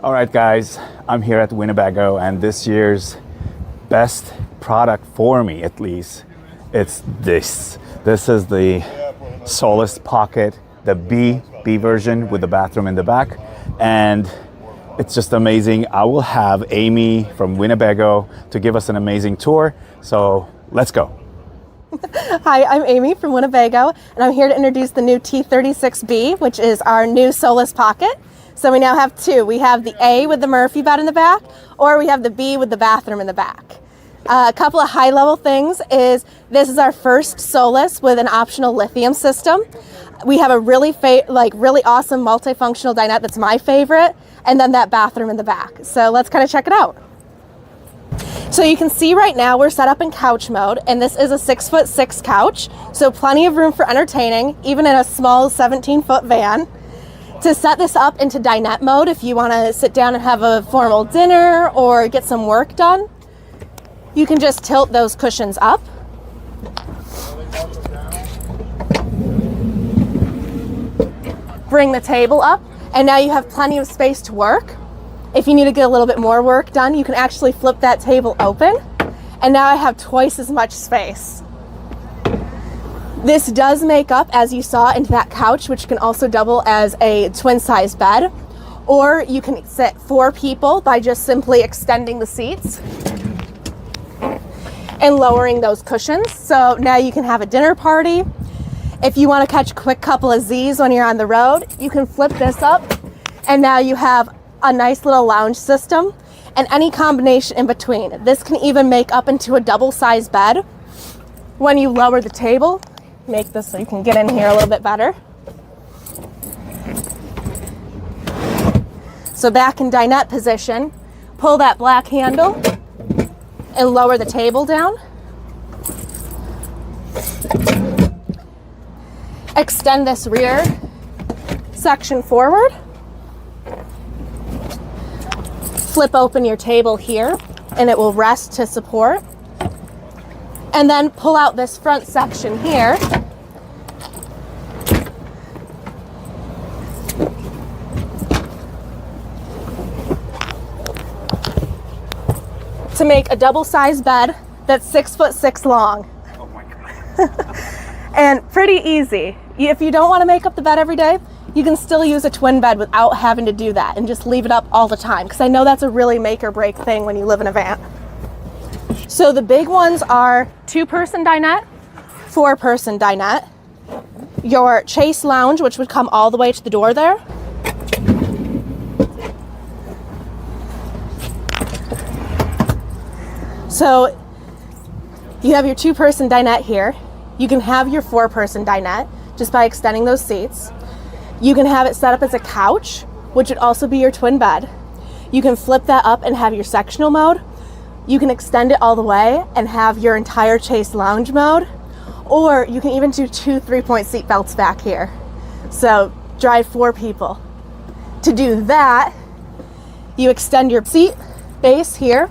All right, guys, I'm here at Winnebago, and this year's best product for me, at least, it's this. This is the Solis Pocket, the B version with the bathroom in the back, and it's just amazing. I will have Amy from Winnebago to give us an amazing tour, so let's go. Hi, I'm Amy from Winnebago, and I'm here to introduce the new T36B, which is our new Solis Pocket. So we now have two. We have the A with the Murphy bed in the back, or we have the B with the bathroom in the back. A couple of high-level things is this is our first Solis with an optional lithium system. We have a really awesome multifunctional dinette that's my favorite, and then that bathroom in the back. So let's kind of check it out. So you can see right now we're set up in couch mode, and this is a 6'6" couch, so plenty of room for entertaining, even in a small 17-foot van. To set this up into dinette mode, if you want to sit down and have a formal dinner or get some work done, you can just tilt those cushions up. Bring the table up, and now you have plenty of space to work. If you need to get a little bit more work done, you can actually flip that table open, and now I have twice as much space. This does make up, as you saw, into that couch, which can also double as a twin-size bed, or you can sit 4 people by just simply extending the seats and lowering those cushions. So now you can have a dinner party. If you want to catch a quick couple of Z's when you're on the road, you can flip this up, and now you have a nice little lounge system and any combination in between. This can even make up into a double-sized bed. When you lower the table, make this so you can get in here a little bit better. So back in dinette position, pull that black handle and lower the table down. Extend this rear section forward. Flip open your table here, and it will rest to support. And then pull out this front section here. To make a double-sized bed that's 6'6" long. Oh my God. And pretty easy. If you don't want to make up the bed every day, you can still use a twin bed without having to do that and just leave it up all the time, because I know that's a really make or break thing when you live in a van. So the big ones are 2-person dinette, 4-person dinette, your chase lounge, which would come all the way to the door there. So you have your 2-person dinette here. You can have your 4-person dinette just by extending those seats. You can have it set up as a couch, which would also be your twin bed. You can flip that up and have your sectional mode. You can extend it all the way and have your entire chase lounge mode. Or you can even do 2 3-point seat belts back here. So drive 4 people. To do that, you extend your seat base here.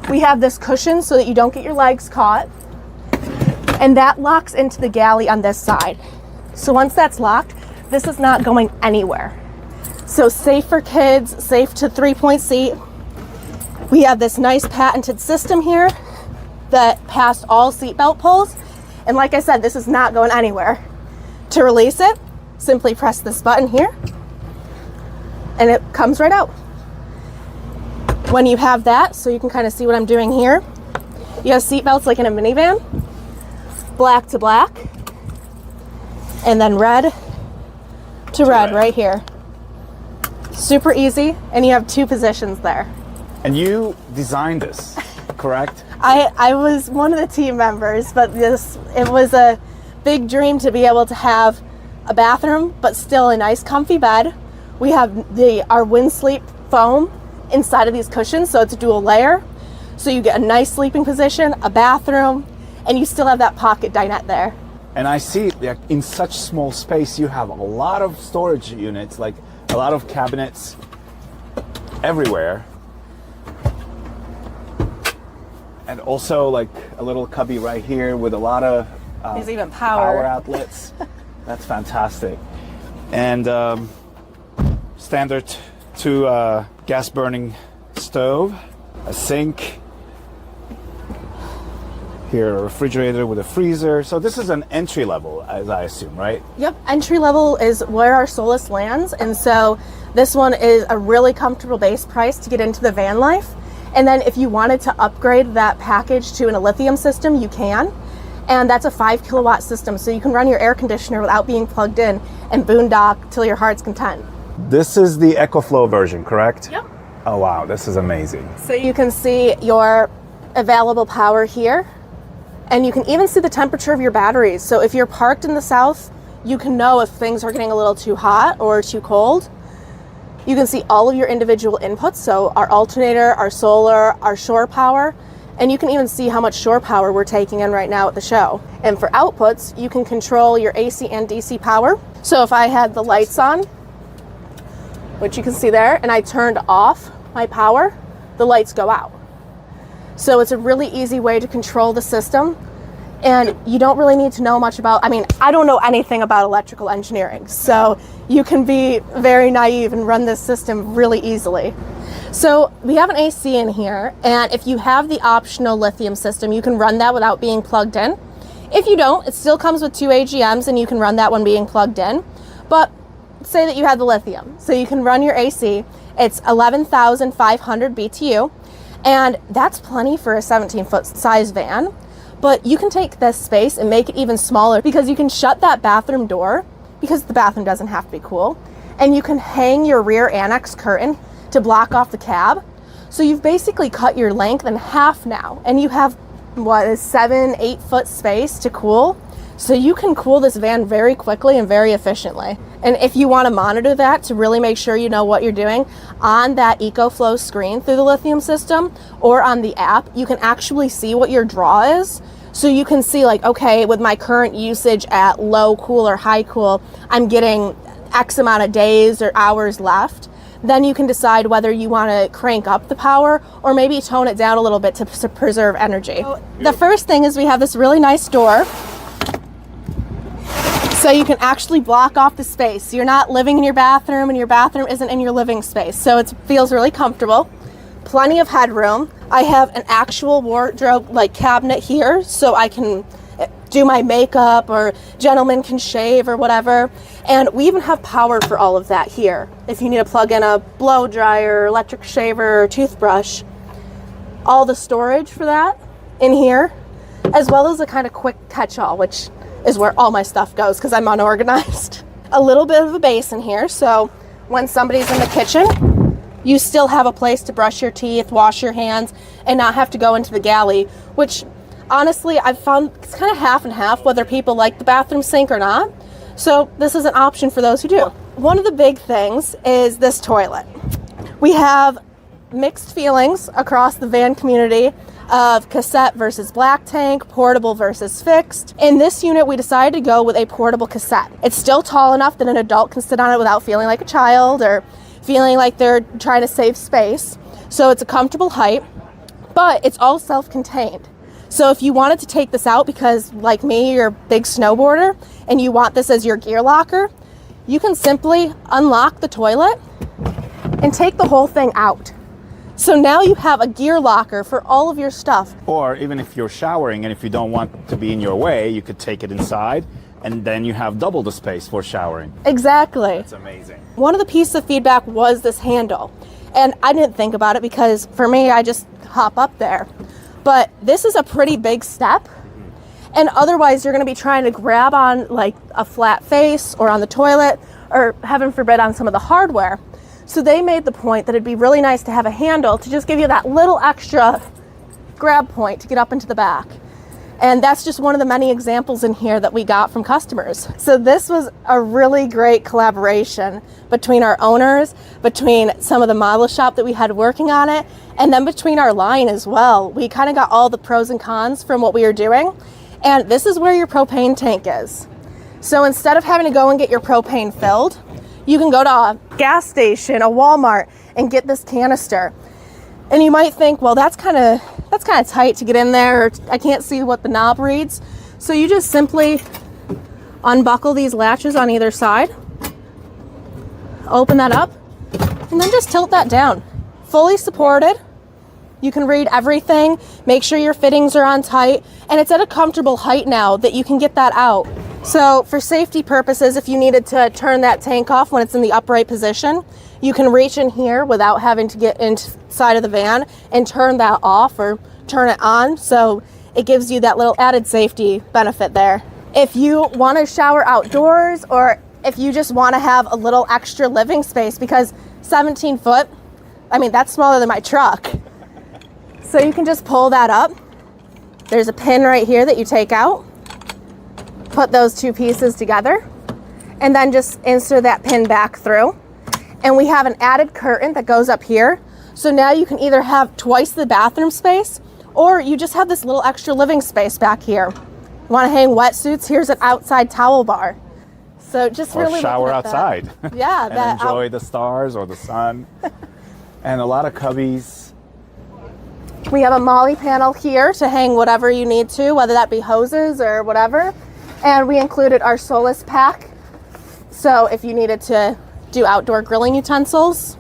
We have this cushion so that you don't get your legs caught. And that locks into the galley on this side. So once that's locked, this is not going anywhere. So safe for kids, safe to 3-point seat. We have this nice patented system here that passed all seatbelt pulls. And like I said, this is not going anywhere. To release it, simply press this button here and it comes right out. When you have that, so you can kind of see what I'm doing here, you have seatbelts like in a minivan, black to black, and then red to red right here. Super easy, and you have 2 positions there. And you designed this, correct? I was one of the team members, but it was a big dream to be able to have a bathroom, but still a nice comfy bed. We have our wind sleep foam inside of these cushions, so it's a dual layer. So you get a nice sleeping position, a bathroom, and you still have that pocket dinette there. And I see that in such small space, you have a lot of storage units, like a lot of cabinets everywhere. And also like a little cubby right here with a lot of There's even power outlets. That's fantastic. And standard to gas burning stove, a sink, here a refrigerator with a freezer. So this is an entry level, as I assume, right? Yep, entry level is where our Solis lands, and so this one is a really comfortable base price to get into the van life. And then if you wanted to upgrade that package to a lithium system, you can. And that's a 5 kilowatt system, so you can run your air conditioner without being plugged in and boondock till your heart's content. This is the EcoFlow version, correct? Yep. Oh wow, this is amazing. So you can see your available power here, and you can even see the temperature of your batteries. So if you're parked in the south, you can know if things are getting a little too hot or too cold. You can see all of your individual inputs, so our alternator, our solar, our shore power, and you can even see how much shore power we're taking in right now at the show. And for outputs, you can control your AC and DC power. So if I had the lights on, which you can see there, and I turned off my power, the lights go out. So it's a really easy way to control the system, and you don't really need to know much about, I don't know anything about electrical engineering, so you can be very naive and run this system really easily. So we have an AC in here, and if you have the optional lithium system, you can run that without being plugged in. If you don't, it still comes with 2 AGMs and you can run that one being plugged in. But say that you had the lithium, so you can run your AC. It's 11,500 BTU. And that's plenty for a 17-foot size van, but you can take this space and make it even smaller because you can shut that bathroom door because the bathroom doesn't have to be cool, and you can hang your rear annex curtain to block off the cab. So you've basically cut your length in half now, and you have what is 7-8 foot space to cool. So you can cool this van very quickly and very efficiently. And if you want to monitor that to really make sure you know what you're doing, on that EcoFlow screen through the lithium system or on the app, you can actually see what your draw is. So you can see like, okay, with my current usage at low cool or high cool, I'm getting X amount of days or hours left. Then you can decide whether you want to crank up the power or maybe tone it down a little bit to preserve energy. So the first thing is we have this really nice door. So you can actually block off the space. You're not living in your bathroom and your bathroom isn't in your living space. So it feels really comfortable. Plenty of headroom. I have an actual wardrobe like cabinet here so I can do my makeup, or gentlemen can shave or whatever. And we even have power for all of that here. If you need to plug in a blow dryer, electric shaver, or toothbrush, all the storage for that in here, as well as a kind of quick catch-all, which is where all my stuff goes because I'm unorganized. A little bit of a basin here, so when somebody's in the kitchen, you still have a place to brush your teeth, wash your hands, and not have to go into the galley, which honestly I've found it's kind of half and half whether people like the bathroom sink or not. So this is an option for those who do. One of the big things is this toilet. We have mixed feelings across the van community of cassette versus black tank, portable versus fixed. In this unit, we decided to go with a portable cassette. It's still tall enough that an adult can sit on it without feeling like a child or feeling like they're trying to save space. So it's a comfortable height, but it's all self-contained. So if you wanted to take this out because, like me, you're a big snowboarder and you want this as your gear locker, you can simply unlock the toilet and take the whole thing out. So now you have a gear locker for all of your stuff. Or even if you're showering and if you don't want to be in your way, you could take it inside and then you have double the space for showering. Exactly. That's amazing. One of the pieces of feedback was this handle. And I didn't think about it because for me, I just hop up there. But this is a pretty big step. And otherwise you're gonna be trying to grab on like a flat face or on the toilet or heaven forbid on some of the hardware. So they made the point that it'd be really nice to have a handle to just give you that little extra grab point to get up into the back. And that's just one of the many examples in here that we got from customers. So this was a really great collaboration between our owners, between some of the model shop that we had working on it, and then between our line as well. We kind of got all the pros and cons from what we were doing. And this is where your propane tank is. So instead of having to go and get your propane filled, you can go to a gas station, a Walmart, and get this canister. And you might think, well, that's kind of tight to get in there, or I can't see what the knob reads. So you just simply unbuckle these latches on either side, open that up, And then just tilt that down. Fully supported. You can read everything, make sure your fittings are on tight, and it's at a comfortable height now that you can get that out. So for safety purposes, if you needed to turn that tank off when it's in the upright position, you can reach in here without having to get inside of the van and turn that off or turn it on. So it gives you that little added safety benefit there. If you want to shower outdoors, or if you just want to have a little extra living space, because 17 foot, I mean, that's smaller than my truck. So you can just pull that up. There's a pin right here that you take out, put those two pieces together, and then just insert that pin back through. And we have an added curtain that goes up here. So now you can either have twice the bathroom space, or you just have this little extra living space back here. You want to hang wetsuits? Here's an outside towel bar. So just or really shower outside. Yeah, and enjoy the stars or the sun. And a lot of cubbies. We have a molly panel here to hang whatever you need to, whether that be hoses or whatever. And we included our Solis pack. So if you needed to do outdoor grilling utensils.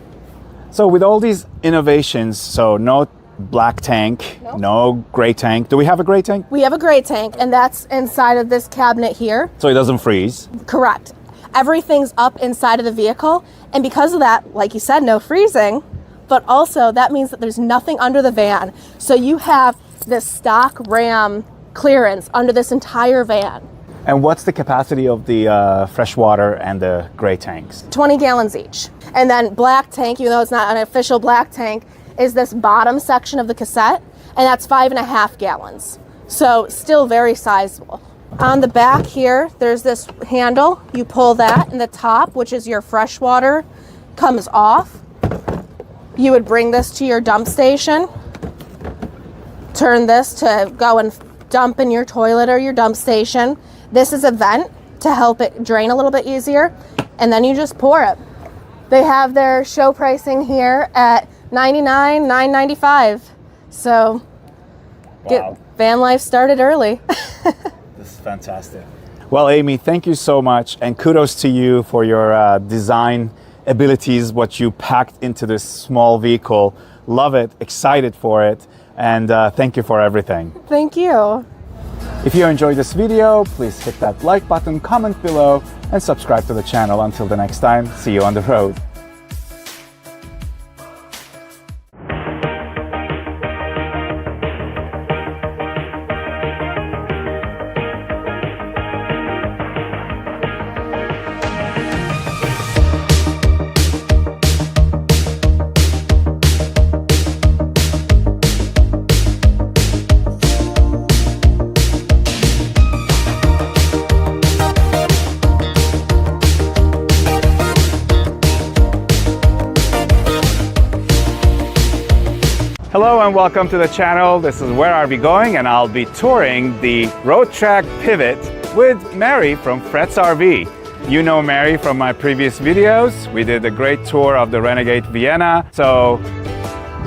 So with all these innovations, so no black tank, no gray tank. Do we have a gray tank? We have a gray tank, and that's inside of this cabinet here. So it doesn't freeze? Correct. Everything's up inside of the vehicle. And because of that, like you said, no freezing. But also that means that there's nothing under the van. So you have this stock Ram clearance under this entire van. And what's the capacity of the freshwater and the gray tanks? 20 gallons each. And then black tank, even though it's not an official black tank, is this bottom section of the cassette, and that's 5.5 gallons. So still very sizable. On the back here, there's this handle. You pull that, and the top, which is your freshwater, comes off. You would bring this to your dump station, turn this to go and dump in your toilet or your dump station. This is a vent to help it drain a little bit easier, and then you just pour it. They have their show pricing here at $99, $9.95. So get van life started early. This is fantastic. Well, Amy, thank you so much, and kudos to you for your design abilities, what you packed into this small vehicle. Love it, excited for it, and thank you for everything. Thank you. If you enjoyed this video, please hit that like button, comment below, and subscribe to the channel. Until the next time, see you on the road. Hello and welcome to the channel. This is Where Are We Going, and I'll be touring the Roadtrek Pivot with Mary from Fretz RV. You know Mary from my previous videos. We did a great tour of the Renegade Vienna, so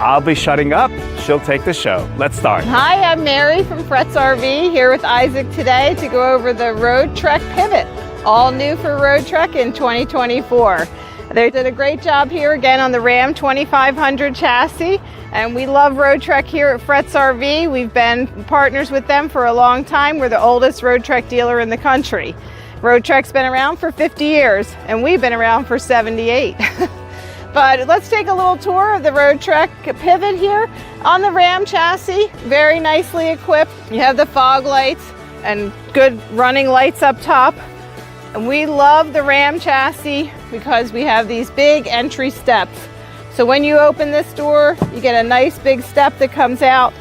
I'll be shutting up. She'll take the show. Let's start. Hi, I'm Mary from Fretz RV, here with Isaac today to go over the Roadtrek Pivot, all new for Roadtrek in 2024. They did a great job here again on the Ram 2500 chassis, and we love Roadtrek here at Fretz RV. We've been partners with them for a long time. We're the oldest Roadtrek dealer in the country. Roadtrek's been around for 50 years, and we've been around for 78. But let's take a little tour of the Roadtrek Pivot here on the Ram chassis. Very nicely equipped. You have the fog lights and good running lights up top. And we love the Ram chassis because we have these big entry steps. So when you open this door, you get a nice big step that comes out.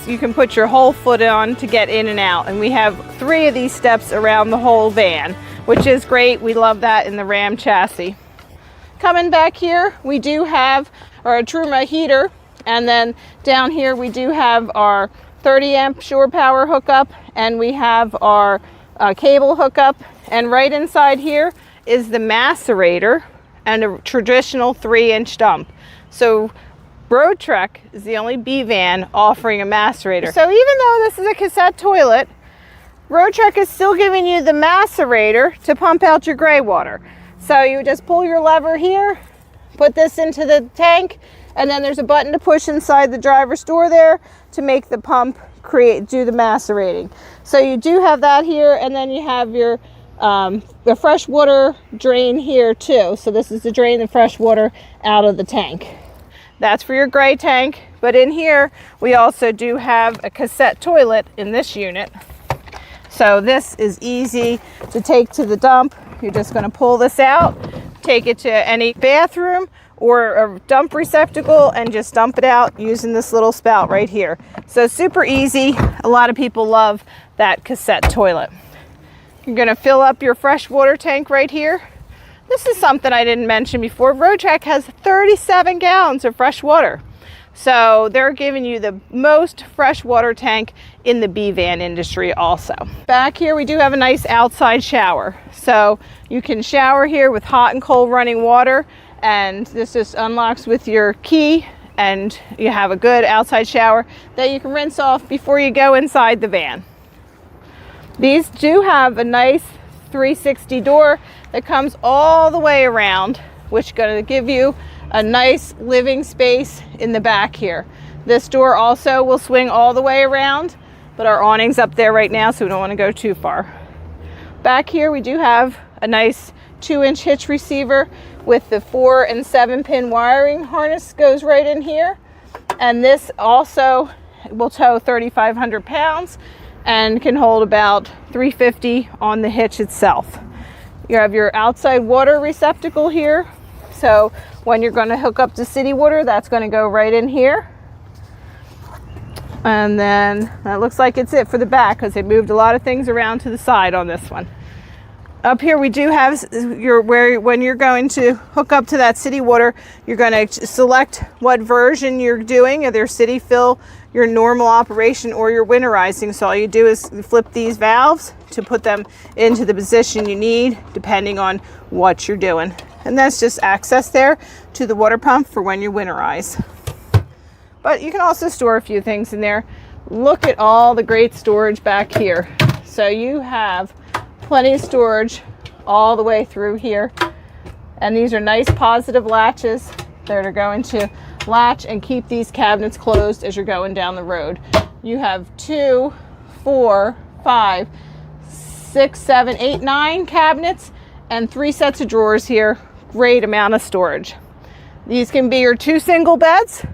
You can put your whole foot on to get in and out. And we have 3 of these steps around the whole van, which is great. We love that in the Ram chassis. Coming back here, we do have our Truma heater. And then down here, we do have our 30 amp shore power hookup, and we have our cable hookup. And right inside here is the macerator and a traditional 3-inch dump. So Roadtrek is the only B van offering a macerator. So even though this is a cassette toilet, Roadtrek is still giving you the macerator to pump out your gray water. So you just pull your lever here, put this into the tank, and then there's a button to push inside the driver's door there to make the pump do the macerating. So you do have that here, and then you have your the fresh water drain here too. So this is to drain the fresh water out of the tank. That's for your gray tank. But in here, we also do have a cassette toilet in this unit. So this is easy to take to the dump. You're just going to pull this out, take it to any bathroom or a dump receptacle, and just dump it out using this little spout right here. So super easy. A lot of people love that cassette toilet. You're going to fill up your fresh water tank right here. This is something I didn't mention before. Roadtrek has 37 gallons of fresh water. So they're giving you the most fresh water tank in the B-van industry also. Back here we do have a nice outside shower. So you can shower here with hot and cold running water, and this just unlocks with your key, and you have a good outside shower that you can rinse off before you go inside the van. These do have a nice 360 door that comes all the way around, which is going to give you a nice living space in the back here. This door also will swing all the way around, but our awning's up there right now, so we don't want to go too far. Back here we do have a nice 2-inch hitch receiver with the 4 and 7 pin wiring harness goes right in here. And this also will tow 3,500 pounds and can hold about 350 on the hitch itself. You have your outside water receptacle here. So when you're going to hook up to city water, that's going to go right in here. And then that looks like it's it for the back, because they moved a lot of things around to the side on this one. Up here we do have when you're going to hook up to that city water, you're going to select what version you're doing, either city fill, your normal operation, or your winterizing. So all you do is flip these valves to put them into the position you need depending on what you're doing. And that's just access there to the water pump for when you winterize. But you can also store a few things in there. Look at all the great storage back here. So you have plenty of storage all the way through here. And these are nice positive latches that are going to latch and keep these cabinets closed as you're going down the road. You have 2, 4, 5, 6, 7, 8, 9 cabinets and 3 sets of drawers here. Great amount of storage. These can be your 2 single beds,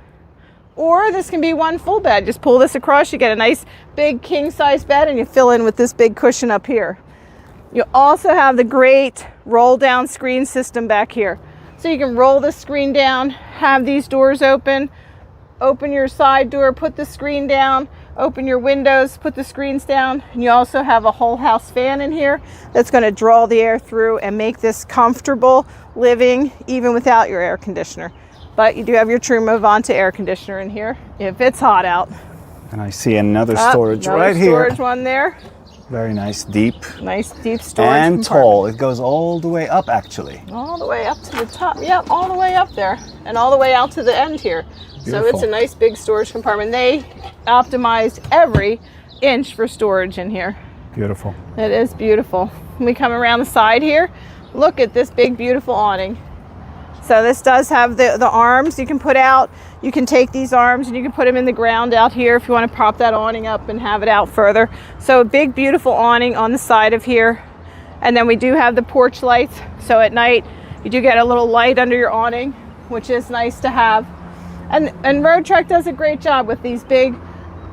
or this can be 1 full bed. Just pull this across, you get a nice big king size bed, and you fill in with this big cushion up here. You also have the great roll down screen system back here. So you can roll the screen down, have these doors open your side door, put the screen down, open your windows, put the screens down, and you also have a whole house fan in here that's going to draw the air through and make this comfortable living even without your air conditioner. But you do have your True Movante air conditioner in here if it's hot out. And I see another storage right here. Storage one there. Very nice, deep. Nice deep storage and tall. It goes all the way up, actually. All the way up to the top. Yep, all the way up there, and all the way out to the end here. Beautiful. So it's a nice big storage compartment. They optimized every inch for storage in here. Beautiful. It is beautiful. When we come around the side here, look at this big, beautiful awning. So this does have the arms you can put out. You can take these arms and you can put them in the ground out here if you want to prop that awning up and have it out further. So a big, beautiful awning on the side of here. And then we do have the porch lights. So at night, you do get a little light under your awning, which is nice to have. And Roadtrek does a great job with these big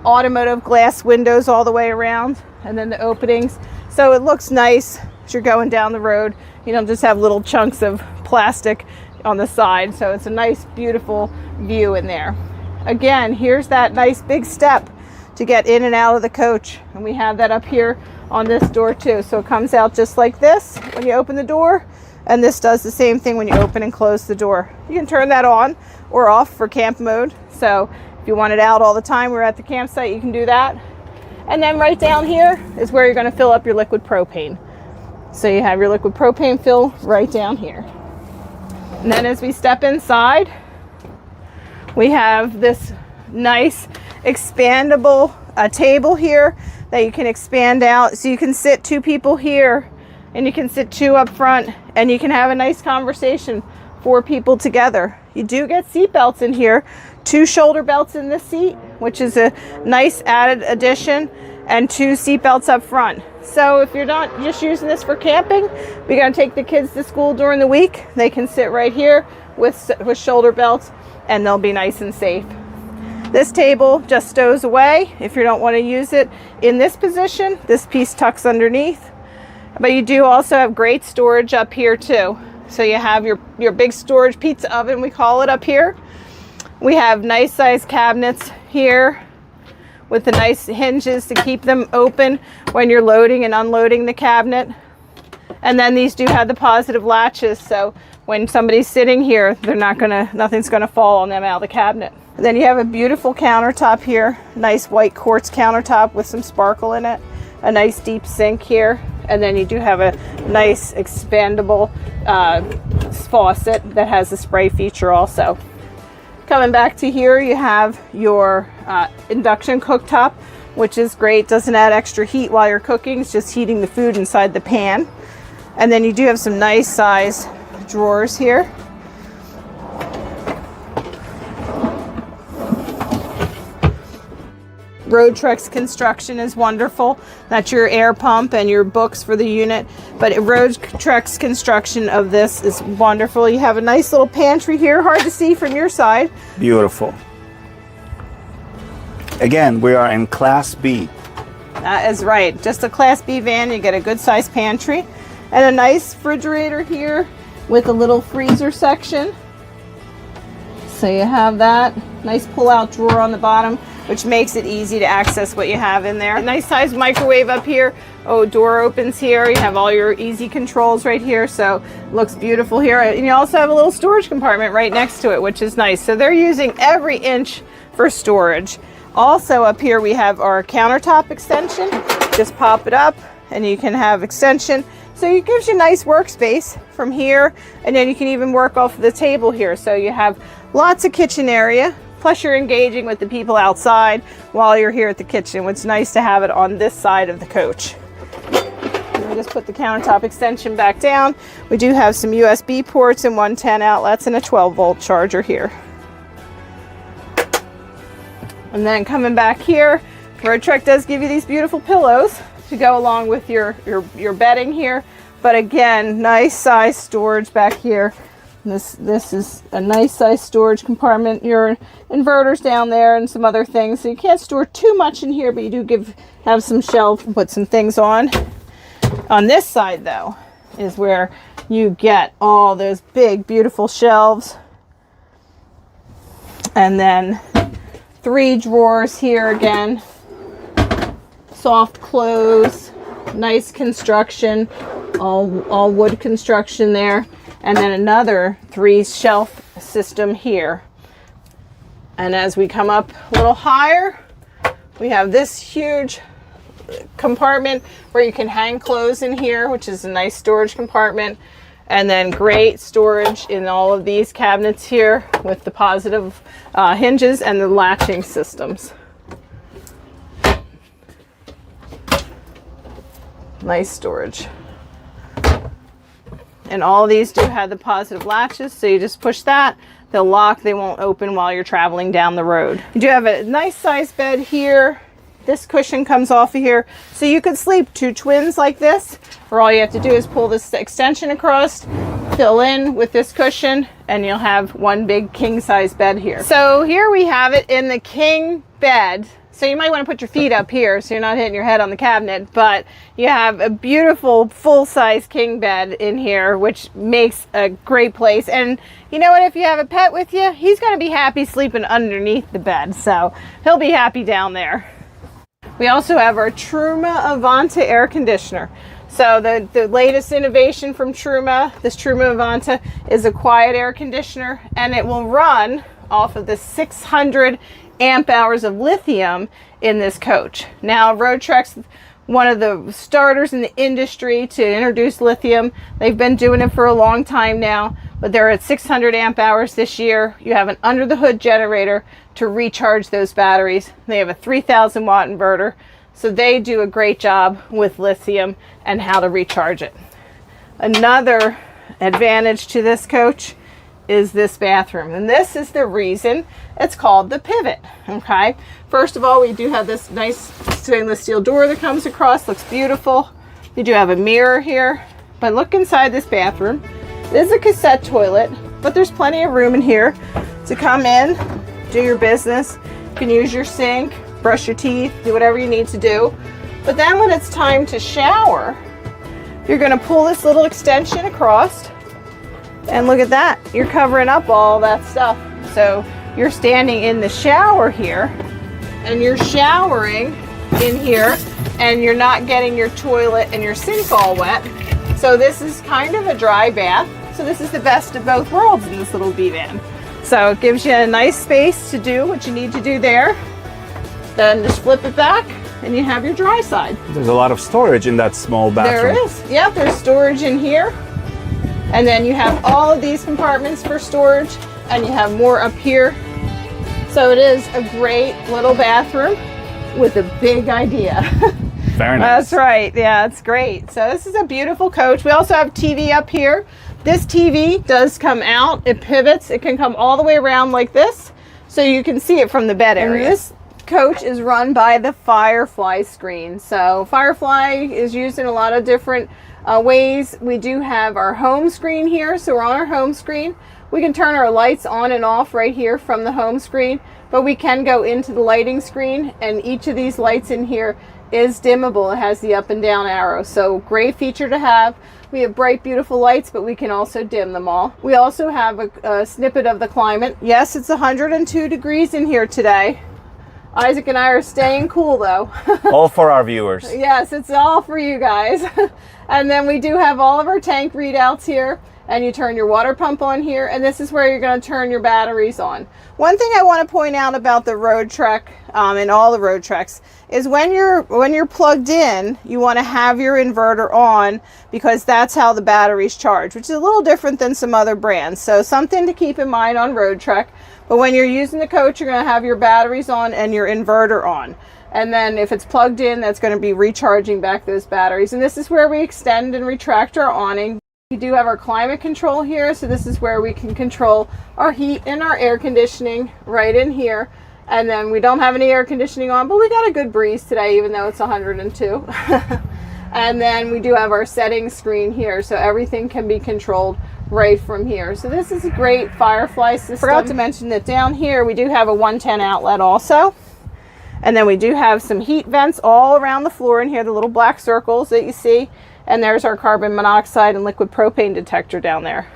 automotive glass windows all the way around, and then the openings. So it looks nice as you're going down the road. You don't just have little chunks of plastic on the side. So it's a nice, beautiful view in there. Again, here's that nice big step to get in and out of the coach. And we have that up here on this door too. So it comes out just like this when you open the door. And this does the same thing when you open and close the door. You can turn that on or off for camp mode. So if you want it out all the time, we're at the campsite, you can do that. And then right down here is where you're going to fill up your liquid propane. So you have your liquid propane fill right down here. And then as we step inside, we have this nice expandable table here that you can expand out. So you can sit 2 people here, and you can sit 2 up front, and you can have a nice conversation 4 people together. You do get seat belts in here, 2 shoulder belts in this seat, which is a nice added addition, and 2 seat belts up front. So if you're not just using this for camping, we're going to take the kids to school during the week, they can sit right here with shoulder belts, and they'll be nice and safe. This table just stows away if you don't want to use it in this position. This piece tucks underneath, but you do also have great storage up here too. So you have your big storage pizza oven, we call it, up here. We have nice size cabinets here with the nice hinges to keep them open when you're loading and unloading the cabinet. And then these do have the positive latches, so when somebody's sitting here, nothing's gonna fall on them out of the cabinet. And then you have a beautiful countertop here, nice white quartz countertop with some sparkle in it, a nice deep sink here, and then you do have a nice expandable faucet that has a spray feature also. Coming back to here, you have your induction cooktop, which is great. Doesn't add extra heat while you're cooking. It's just heating the food inside the pan. And then you do have some nice size drawers here. Roadtrek's construction is wonderful. That's your air pump and your books for the unit. But Roadtrek's construction of this is wonderful. You have a nice little pantry here, hard to see from your side. Beautiful. Again, we are in Class B. That is right. Just a Class B van, you get a good sized pantry. And a nice refrigerator here with a little freezer section. So you have that. Nice pull-out drawer on the bottom, which makes it easy to access what you have in there. A nice sized microwave up here. Oh, door opens here. You have all your easy controls right here, so it looks beautiful here. And you also have a little storage compartment right next to it, which is nice. So they're using every inch for storage. Also up here we have our countertop extension. Just pop it up and you can have extension. So it gives you nice workspace from here, and then you can even work off the table here. So you have lots of kitchen area. Plus you're engaging with the people outside while you're here at the kitchen. It's nice to have it on this side of the coach. Let me just put the countertop extension back down. We do have some USB ports and 110 outlets and a 12-volt charger here. And then coming back here, Roadtrek does give you these beautiful pillows to go along with your bedding here. But again, nice size storage back here. This is a nice size storage compartment. Your inverter's down there and some other things. So you can't store too much in here, but you do have some shelf and put some things on. On this side though, is where you get all those big, beautiful shelves. And then 3 drawers here again. Soft close, nice construction, all wood construction there. And then another 3 shelf system here. And as we come up a little higher, we have this huge compartment where you can hang clothes in here, which is a nice storage compartment. And then great storage in all of these cabinets here with the positive hinges and the latching systems. Nice storage. And all of these do have the positive latches, so you just push that, they'll lock, they won't open while you're traveling down the road. You do have a nice size bed here. This cushion comes off of here, so you could sleep 2 twins like this, or all you have to do is pull this extension across, fill in with this cushion, and you'll have 1 big king size bed here. So here we have it in the king bed. So you might want to put your feet up here so you're not hitting your head on the cabinet, but you have a beautiful full-size king bed in here, which makes a great place. And you know what, if you have a pet with you, he's going to be happy sleeping underneath the bed, so he'll be happy down there. We also have our Truma Avanta air conditioner. So the latest innovation from Truma, this Truma Avanta, is a quiet air conditioner, and it will run off of the 600 amp hours of lithium in this coach. Now, Roadtrek's one of the starters in the industry to introduce lithium. They've been doing it for a long time now, but they're at 600 amp hours this year. You have an under the hood generator to recharge those batteries. They have a 3,000 watt inverter, so they do a great job with lithium and how to recharge it. Another advantage to this coach is this bathroom. And this is the reason it's called the Pivot, okay? First of all, we do have this nice stainless steel door that comes across, looks beautiful. You do have a mirror here, but look inside this bathroom. This is a cassette toilet, but there's plenty of room in here to come in, do your business. You can use your sink, brush your teeth, do whatever you need to do. But then when it's time to shower, you're gonna pull this little extension across, and look at that, you're covering up all that stuff. So you're standing in the shower here, and you're showering in here, and you're not getting your toilet and your sink all wet. So this is kind of a dry bath. So this is the best of both worlds in this little B-van. So it gives you a nice space to do what you need to do there. Then just flip it back, and you have your dry side. There's a lot of storage in that small bathroom. There is. Yeah, there's storage in here. And then you have all of these compartments for storage, and you have more up here. So it is a great little bathroom with a big idea. Very nice. That's right. Yeah, it's great. So this is a beautiful coach. We also have TV up here. This TV does come out. It pivots. It can come all the way around like this, so you can see it from the bed area. And this coach is run by the Firefly screen. So Firefly is used in a lot of different ways. We do have our home screen here, so we're on our home screen. We can turn our lights on and off right here from the home screen, but we can go into the lighting screen, and each of these lights in here is dimmable. It has the up and down arrow, so great feature to have. We have bright, beautiful lights, but we can also dim them all. We also have a snippet of the climate. Yes, it's 102 degrees in here today. Isaac and I are staying cool though. All for our viewers. Yes, it's all for you guys. And then we do have all of our tank readouts here, and you turn your water pump on here, and this is where you're going to turn your batteries on. One thing I want to point out about the Roadtrek and all the Roadtreks is when you're plugged in, you want to have your inverter on, because that's how the batteries charge, which is a little different than some other brands. So something to keep in mind on Roadtrek. But when you're using the coach, you're going to have your batteries on and your inverter on. And then if it's plugged in, that's going to be recharging back those batteries. And this is where we extend and retract our awning. We do have our climate control here, so this is where we can control our heat and our air conditioning right in here. And then we don't have any air conditioning on, but we got a good breeze today, even though it's 102. And then we do have our settings screen here, so everything can be controlled right from here. So this is a great Firefly system. Forgot to mention that down here we do have a 110 outlet also. And then we do have some heat vents all around the floor in here, the little black circles that you see. And there's our carbon monoxide and liquid propane detector down there.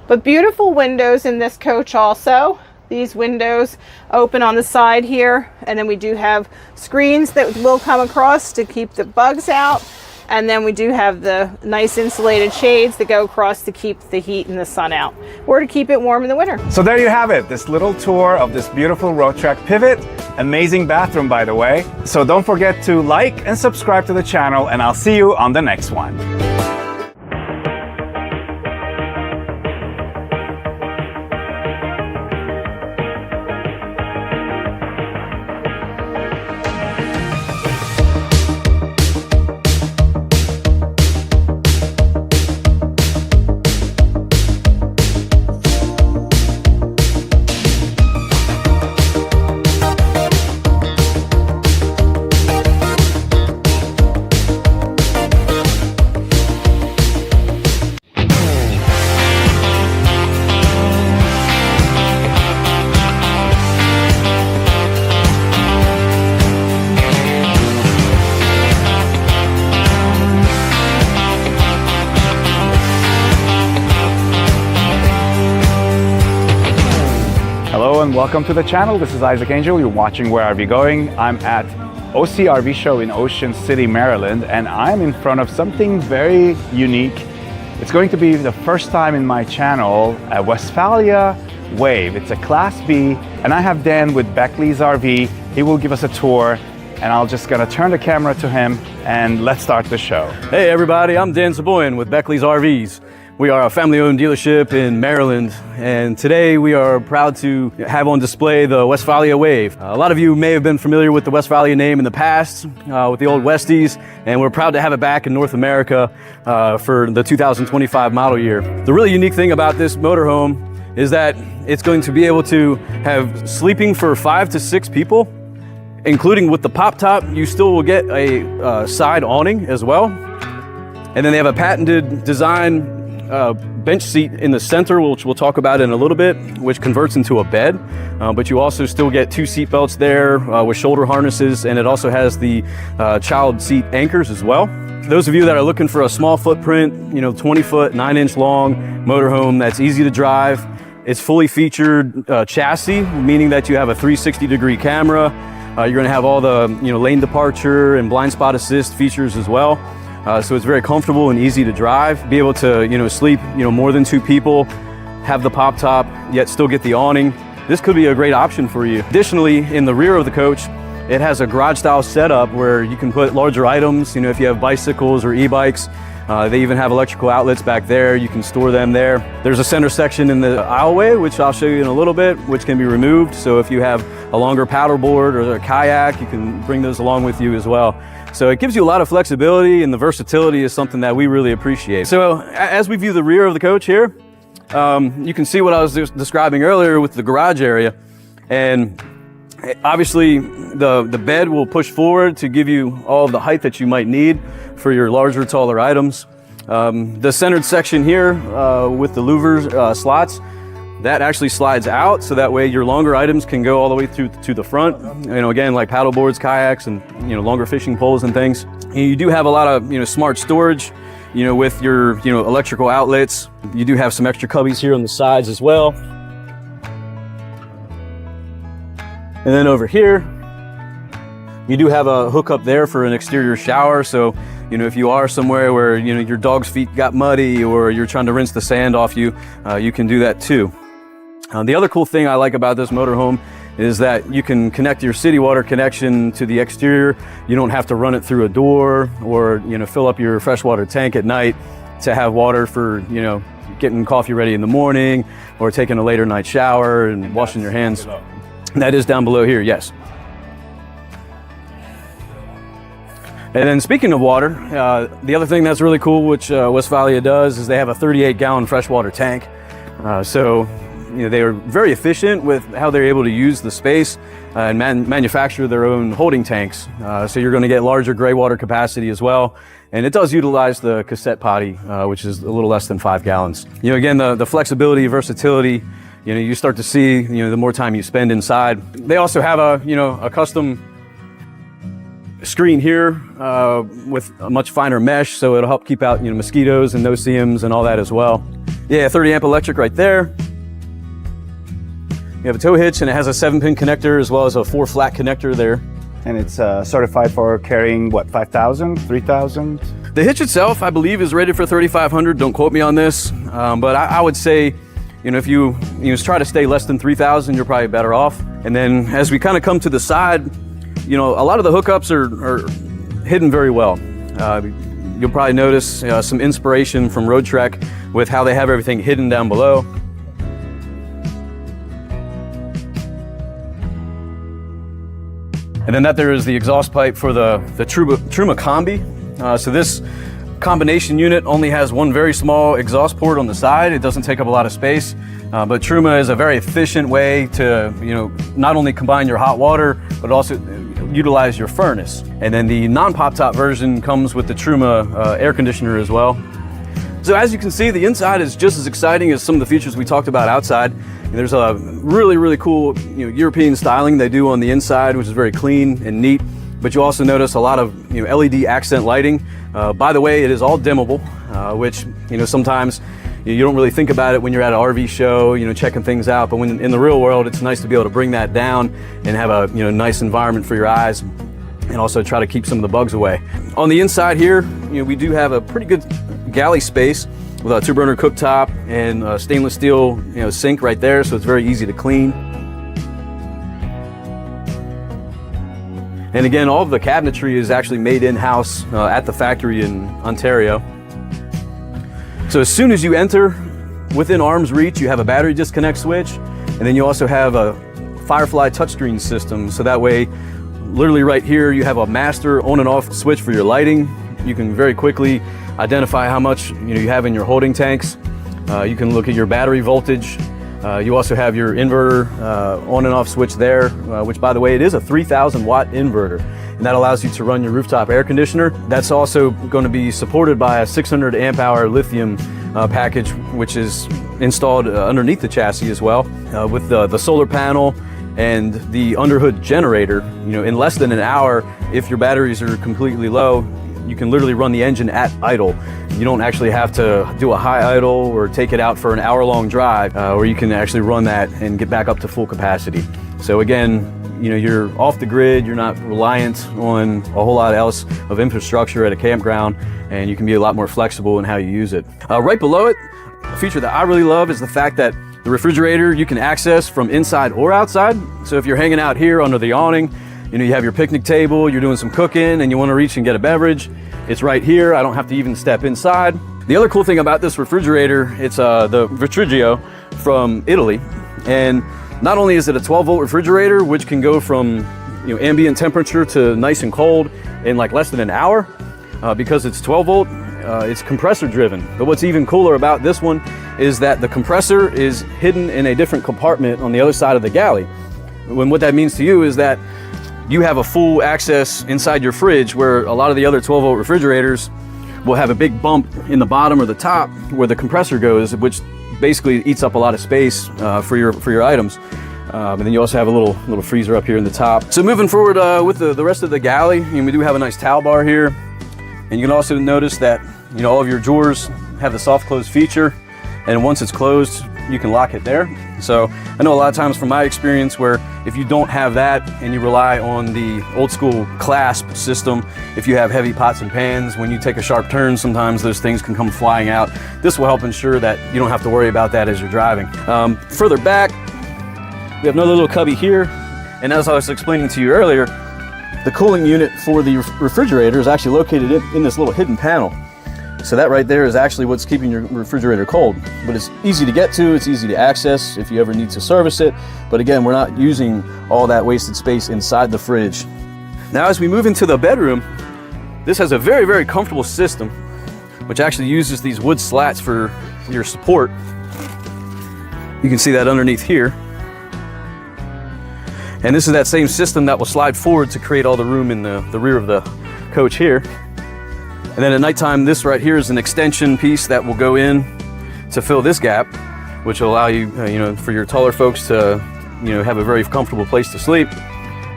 But beautiful windows in this coach also. These windows open on the side here, and then we do have screens that will come across to keep the bugs out. And then we do have the nice insulated shades that go across to keep the heat and the sun out, or to keep it warm in the winter. So there you have it, this little tour of this beautiful Roadtrek Pivot. Amazing bathroom, by the way. So don't forget to like and subscribe to the channel, and I'll see you on the next one. Welcome to the channel. This is Isaac Angel. You're watching Where Are We Going? I'm at OCRV show in Ocean City, Maryland, and I'm in front of something very unique. It's going to be the first time in my channel, a Westfalia Wave. It's a Class B, and I have Dan with Beckley's RV. He will give us a tour, and I'll just gonna turn the camera to him, and let's start the show. Hey everybody, I'm Dan Saboyan with Beckley's RVs. We are a family-owned dealership in Maryland, and today we are proud to have on display the Westfalia Wave. A lot of you may have been familiar with the Westfalia name in the past with the old Westies, and we're proud to have it back in North America for the 2025 model year. The really unique thing about this motorhome is that it's going to be able to have sleeping for 5 to 6 people, including with the pop-top. You still will get a side awning as well. And then they have a patented design bench seat in the center, which we'll talk about in a little bit, which converts into a bed. But you also still get 2 seat belts there with shoulder harnesses, and it also has the child seat anchors as well. Those of you that are looking for a small footprint, 20 foot, 9-inch long motorhome that's easy to drive, it's fully featured chassis, meaning that you have a 360-degree camera. You're going to have all the lane departure and blind spot assist features as well. So it's very comfortable and easy to drive. Be able to sleep more than 2 people, have the pop top, yet still get the awning. This could be a great option for you. Additionally, in the rear of the coach, it has a garage style setup where you can put larger items. If you have bicycles or e-bikes, they even have electrical outlets back there. You can store them there. There's a center section in the aisleway, which I'll show you in a little bit, which can be removed. So if you have a longer paddleboard or a kayak, you can bring those along with you as well. So it gives you a lot of flexibility, and the versatility is something that we really appreciate. So as we view the rear of the coach here, you can see what I was describing earlier with the garage area. And obviously the bed will push forward to give you all of the height that you might need for your larger, taller items. The centered section here with the louvers slots, that actually slides out, so that way your longer items can go all the way through to the front. Again, like paddle boards, kayaks, and longer fishing poles and things. And you do have a lot of smart storage, with your electrical outlets. You do have some extra cubbies here on the sides as well. And then over here, you do have a hookup there for an exterior shower. So if you are somewhere where your dog's feet got muddy, or you're trying to rinse the sand off you, you can do that too. The other cool thing I like about this motorhome is that you can connect your city water connection to the exterior. You don't have to run it through a door, or fill up your freshwater tank at night to have water for getting coffee ready in the morning, or taking a later night shower and washing your hands. That is down below here, yes. And then speaking of water, the other thing that's really cool, which Westfalia does, is they have a 38-gallon freshwater tank. So they are very efficient with how they're able to use the space and manufacture their own holding tanks. So you're going to get larger gray water capacity as well. And it does utilize the cassette potty, which is a little less than 5 gallons. Again, the flexibility, versatility, you start to see, the more time you spend inside. They also have a custom screen here with a much finer mesh, so it'll help keep out mosquitoes and no-see-ums and all that as well. Yeah, 30 amp electric right there. You have a tow hitch, and it has a 7-pin connector as well as a 4-flat connector there. And it's certified for carrying, what, 5,000, 3,000? The hitch itself, I believe, is rated for 3,500. Don't quote me on this, but I would say, if you try to stay less than 3,000, you're probably better off. And then as we kind of come to the side, a lot of the hookups are hidden very well. You'll probably notice some inspiration from Roadtrek with how they have everything hidden down below. And then there is the exhaust pipe for the Truma Combi. So this combination unit only has one very small exhaust port on the side. It doesn't take up a lot of space, but Truma is a very efficient way to not only combine your hot water, but also utilize your furnace. And then the non-pop-top version comes with the Truma air conditioner as well. So as you can see, the inside is just as exciting as some of the features we talked about outside. And there's a really, really cool European styling they do on the inside, which is very clean and neat. But you also notice a lot of LED accent lighting. By the way, it is all dimmable, which sometimes you don't really think about it when you're at an RV show, checking things out. But when in the real world, it's nice to be able to bring that down and have a nice environment for your eyes, and also try to keep some of the bugs away. On the inside here, we do have a pretty good galley space with a 2-burner cooktop and a stainless steel sink right there, so it's very easy to clean. And again, all of the cabinetry is actually made in-house at the factory in Ontario. So as soon as you enter within arm's reach, you have a battery disconnect switch, and then you also have a Firefly touchscreen system. So that way, literally right here, you have a master on and off switch for your lighting. You can very quickly identify how much you have in your holding tanks. You can look at your battery voltage. You also have your inverter on and off switch there, which, by the way, it is a 3,000 watt inverter, and that allows you to run your rooftop air conditioner. That's also going to be supported by a 600 amp hour lithium package, which is installed underneath the chassis as well, with the solar panel and the underhood generator. In less than an hour, if your batteries are completely low, you can literally run the engine at idle. You don't actually have to do a high idle or take it out for an hour-long drive, where you can actually run that and get back up to full capacity. So again, you're off the grid, you're not reliant on a whole lot else of infrastructure at a campground, and you can be a lot more flexible in how you use it. Right below it, a feature that I really love is the fact that the refrigerator you can access from inside or outside. So if you're hanging out here under the awning, you have your picnic table, you're doing some cooking, and you want to reach and get a beverage, it's right here. I don't have to even step inside. The other cool thing about this refrigerator, it's the Vitrigio from Italy. And not only is it a 12-volt refrigerator, which can go from ambient temperature to nice and cold in like less than an hour, because it's 12-volt, it's compressor driven. But what's even cooler about this one is that the compressor is hidden in a different compartment on the other side of the galley. When what that means to you is that you have a full access inside your fridge, where a lot of the other 12-volt refrigerators will have a big bump in the bottom or the top where the compressor goes, which basically eats up a lot of space for your items. And then you also have a little freezer up here in the top. So moving forward with the rest of the galley, we do have a nice towel bar here, and you can also notice that all of your drawers have the soft close feature, and once it's closed, you can lock it there. So I know a lot of times from my experience, where if you don't have that and you rely on the old school clasp system, if you have heavy pots and pans, when you take a sharp turn, sometimes those things can come flying out. This will help ensure that you don't have to worry about that as you're driving. Further back, we have another little cubby here. And as I was explaining to you earlier, the cooling unit for the refrigerator is actually located in this little hidden panel. So that right there is actually what's keeping your refrigerator cold. But it's easy to get to, it's easy to access if you ever need to service it. But again, we're not using all that wasted space inside the fridge. Now as we move into the bedroom, this has a very, very comfortable system, which actually uses these wood slats for your support. You can see that underneath here. And this is that same system that will slide forward to create all the room in the rear of the coach here. And then at nighttime, this right here is an extension piece that will go in to fill this gap, which will allow you, for your taller folks to, have a very comfortable place to sleep.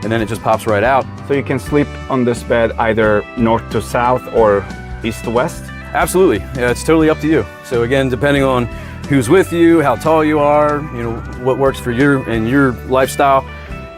And then it just pops right out. So you can sleep on this bed either north to south or east to west? Absolutely. Yeah, it's totally up to you. So again, depending on who's with you, how tall you are, what works for your lifestyle,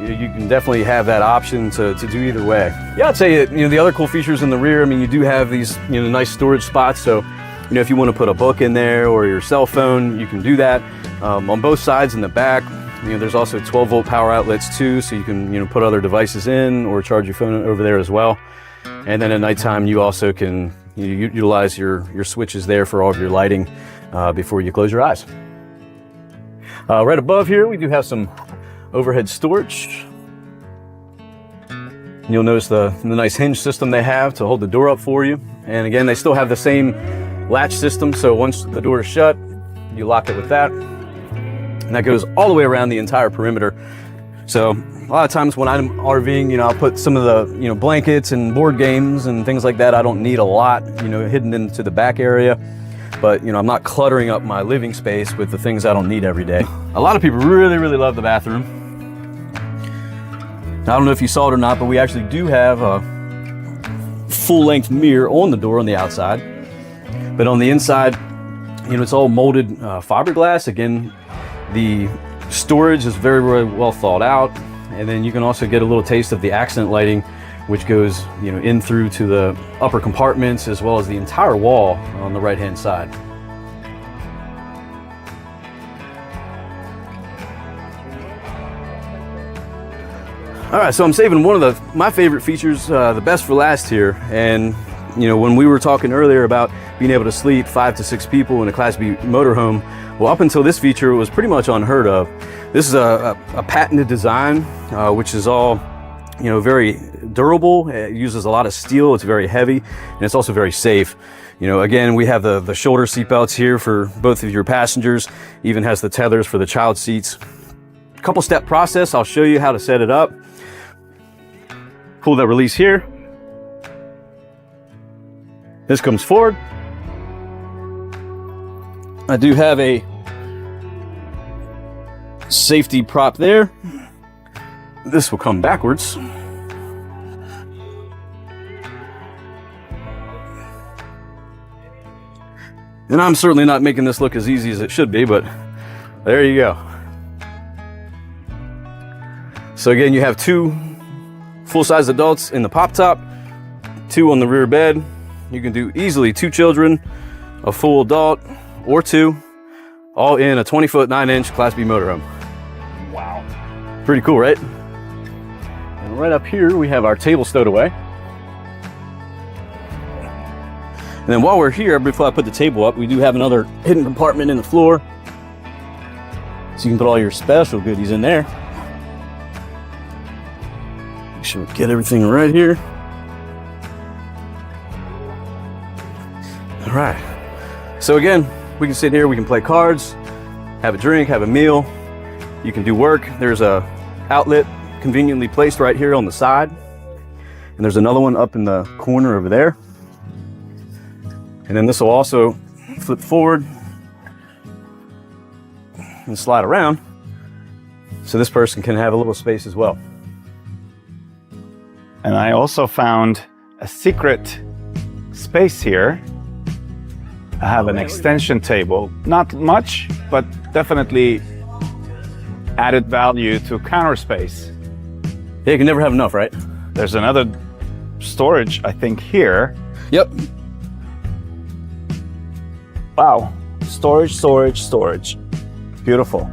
you can definitely have that option to do either way. Yeah, I'd say the other cool features in the rear, you do have these nice storage spots. So if you want to put a book in there or your cell phone, you can do that. On both sides in the back, there's also 12-volt power outlets too, so you can put other devices in or charge your phone over there as well. And then at nighttime, you also can utilize your switches there for all of your lighting before you close your eyes. Right above here, we do have some overhead storage. You'll notice the nice hinge system they have to hold the door up for you. And again, they still have the same latch system, so once the door is shut, you lock it with that. And that goes all the way around the entire perimeter. So a lot of times when I'm RVing, I'll put some of the blankets and board games and things like that. I don't need a lot, hidden into the back area. But I'm not cluttering up my living space with the things I don't need every day. A lot of people really, really love the bathroom. I don't know if you saw it or not, but we actually do have a full-length mirror on the door on the outside. But on the inside, it's all molded fiberglass. Again, the storage is very, very well thought out. And then you can also get a little taste of the accent lighting, which goes in through to the upper compartments as well as the entire wall on the right-hand side. All right, so I'm saving one of my favorite features, the best for last here. And You know, when we were talking earlier about being able to sleep 5 to 6 people in a Class B motorhome, well, up until this feature, it was pretty much unheard of. This is a patented design, which is all, you know, very durable. It uses a lot of steel. It's very heavy, and it's also very safe. You know, again, we have the shoulder seat belts here for both of your passengers. Even has the tethers for the child seats. Couple step process. I'll show you how to set it up. Pull that release here. This comes forward. I do have a safety prop there. This will come backwards. And I'm certainly not making this look as easy as it should be, but there you go. So again, you have 2 full-size adults in the pop-top, 2 on the rear bed. You can do easily 2 children, a full adult, or 2, all in a 20-foot 9-inch Class B motorhome. Wow. Pretty cool, right? And right up here, we have our table stowed away. And then while we're here, before I put the table up, we do have another hidden compartment in the floor. So you can put all your special goodies in there. Make sure we get everything right here. All right. So again, we can sit here, we can play cards, have a drink, have a meal. You can do work. There's a outlet conveniently placed right here on the side. And there's another one up in the corner over there. And then this will also flip forward and slide around, so this person can have a little space as well. And I also found a secret space here. I have an extension table. Not much, but definitely added value to counter space. Yeah, you can never have enough, right? There's another storage, I think, here. Yep. Wow, storage, storage, storage. Beautiful.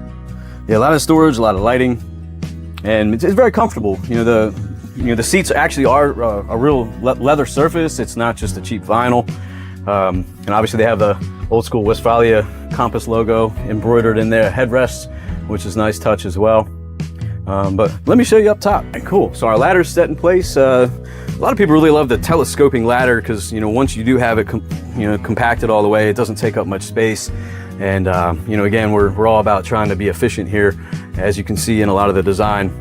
Yeah, a lot of storage, a lot of lighting, and it's very comfortable. You know, the seats actually are a real leather surface. It's not just a cheap vinyl. And obviously they have the old school Westfalia Compass logo embroidered in there, headrests, which is a nice touch as well. But let me show you up top. Cool, so our ladder's set in place. A lot of people really love the telescoping ladder because, you know, once you do have it compacted all the way, it doesn't take up much space. And, you know, again, we're all about trying to be efficient here, as you can see in a lot of the design.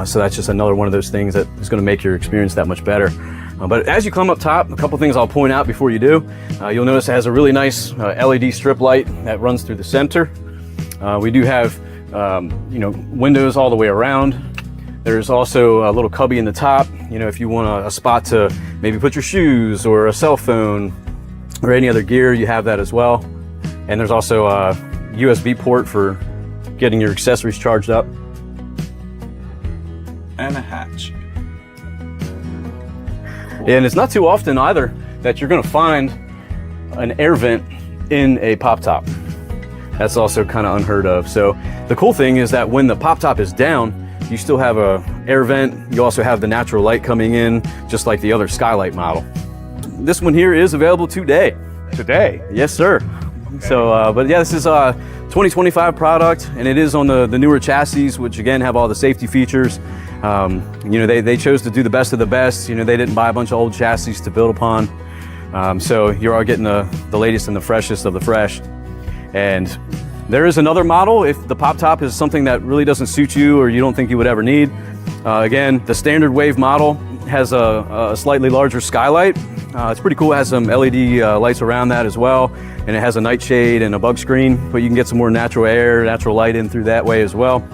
So that's just another one of those things that is going to make your experience that much better. But as you come up top, a couple things I'll point out before you do. You'll notice it has a really nice LED strip light that runs through the center. We do have, you know, windows all the way around. There's also a little cubby in the top, you know, if you want a spot to maybe put your shoes or a cell phone or any other gear, you have that as well. And there's also a USB port for getting your accessories charged up. And a hatch. And it's not too often either that you're going to find an air vent in a pop-top. That's also kind of unheard of. So the cool thing is that when the pop-top is down, you still have a air vent. You also have the natural light coming in, just like the other Skylight model. This one here is available today. Today? Yes, sir. Okay. So, but yeah, this is a 2025 product, and it is on the newer chassis, which again have all the safety features. You know, they chose to do the best of the best. You know, they didn't buy a bunch of old chassis to build upon. So you are getting the latest and the freshest of the fresh. And there is another model if the pop-top is something that really doesn't suit you or you don't think you would ever need. Again, the standard Wave model has a slightly larger skylight. It's pretty cool. It has some LED lights around that as well. And it has a nightshade and a bug screen, but you can get some more natural air, natural light in through that way as well.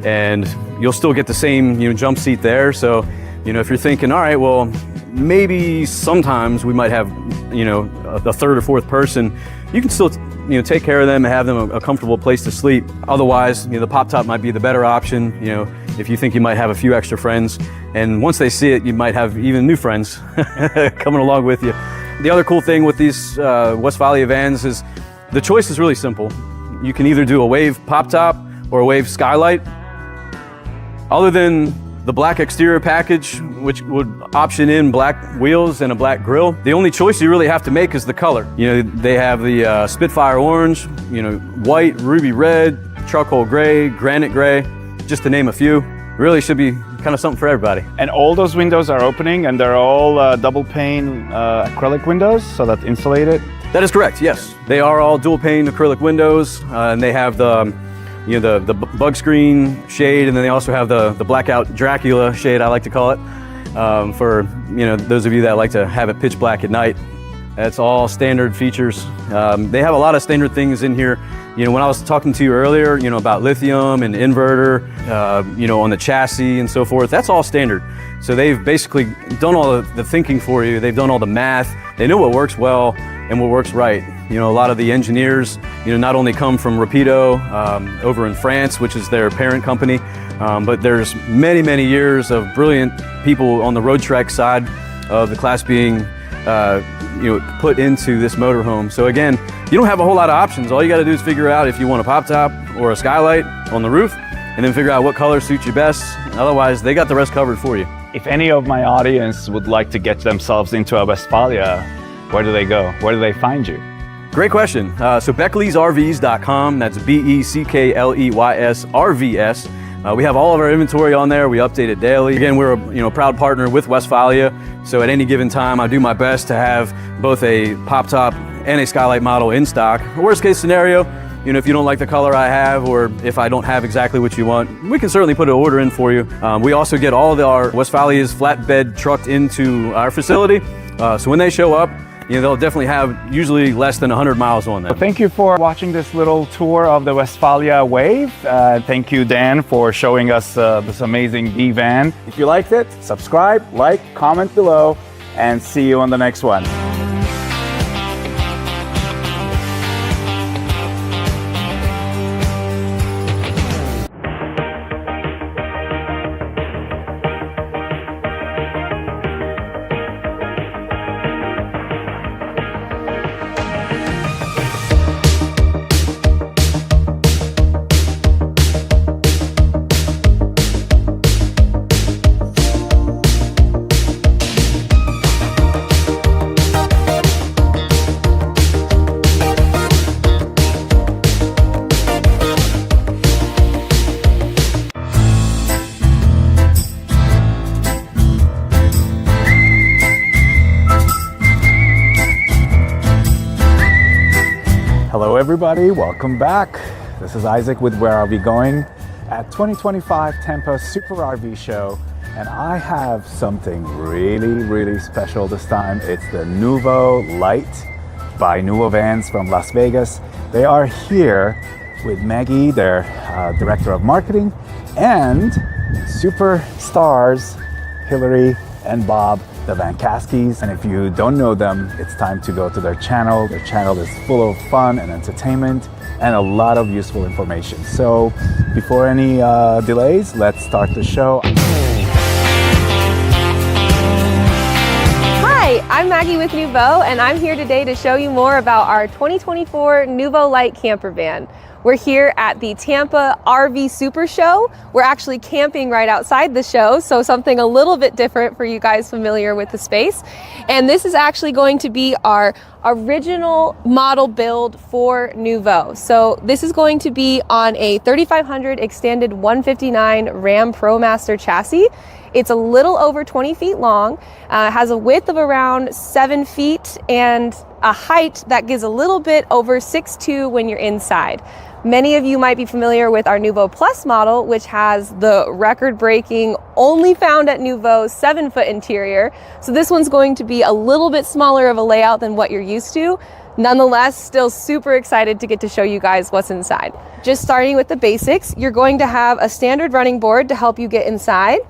And you'll still get the same, you know, jump seat there. So, you know, if you're thinking, all right, well, maybe sometimes we might have, you know, a third or fourth person, you can still, you know, take care of them and have them a comfortable place to sleep. Otherwise, you know, the pop-top might be the better option, you know, if you think you might have a few extra friends. And once they see it, you might have even new friends coming along with you. The other cool thing with these Westfalia vans is the choice is really simple. You can either do a Wave pop-top or a Wave skylight. Other than the black exterior package, which would option in black wheels and a black grille. The only choice you really have to make is the color. You know, they have the Spitfire orange, you know, white, ruby red, charcoal gray, granite gray, just to name a few. Really should be kind of something for everybody. And all those windows are opening, and they're all double pane acrylic windows, so that's insulated. That is correct, yes. They are all dual pane acrylic windows, and they have the, you know, the bug screen shade, and then they also have the blackout Dracula shade, I like to call it, for, you know, those of you that like to have it pitch black at night. That's all standard features. They have a lot of standard things in here. You know, when I was talking to you earlier, you know, about lithium and inverter, you know, on the chassis and so forth, that's all standard. So they've basically done all the thinking for you. They've done all the math. They know what works well and what works right. You know, a lot of the engineers, you know, not only come from Rapido over in France, which is their parent company, but there's many, many years of brilliant people on the Roadtrek side of the class being you know, put into this motorhome. So again, you don't have a whole lot of options. All you got to do is figure out if you want a pop top or a skylight on the roof, and then figure out what color suits you best. Otherwise, they got the rest covered for you. If any of my audience would like to get themselves into a Westfalia, where do they go? Where do they find you? Great question. So BeckleysRVs.com, that's BeckleysRVs. We have all of our inventory on there. We update it daily. Again, we're a proud partner with Westfalia. So at any given time, I do my best to have both a pop top and a skylight model in stock. Worst case scenario, you know, if you don't like the color I have, or if I don't have exactly what you want, we can certainly put an order in for you. We also get all of our Westfalia's flatbed trucked into our facility. So when they show up, you know, they'll definitely have usually less than 100 miles on them. Well, thank you for watching this little tour of the Westfalia Wave. Thank you, Dan, for showing us this amazing V-van. If you liked it, subscribe, like, comment below, and see you on the next one. Hello everybody, welcome back. This is Isaac with Where Are We Going at 2025 Tampa Super RV Show, and I have something really special this time. It's the Noovo Lite by Noovo Vans from Las Vegas. They are here with Maggie, their Director of Marketing, and superstars Hillary and Bob, the Van Kaskis. And if you don't know them, it's time to go to their channel. Their channel is full of fun and entertainment and a lot of useful information. So before any delays, let's start the show. Hi, I'm Maggie with Noovo, and I'm here today to show you more about our 2024 Noovo Lite camper van. We're here at the Tampa RV Super Show. We're actually camping right outside the show, so something a little bit different for you guys familiar with the space. And this is actually going to be our original model build for Noovo. So this is going to be on a 3500 extended 159 Ram ProMaster chassis. It's a little over 20 feet long, has a width of around 7 feet and a height that gives a little bit over 6'2" when you're inside. Many of you might be familiar with our Noovo Plus model, which has the record-breaking, only found at Noovo 7-foot interior. So this one's going to be a little bit smaller of a layout than what you're used to. Nonetheless, still super excited to get to show you guys what's inside. Just starting with the basics, you're going to have a standard running board to help you get inside.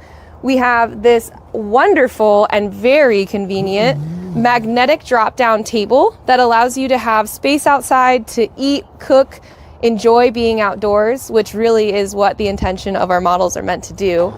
We have this wonderful and very convenient magnetic drop-down table that allows you to have space outside to eat, cook, enjoy being outdoors, which really is what the intention of our models are meant to do.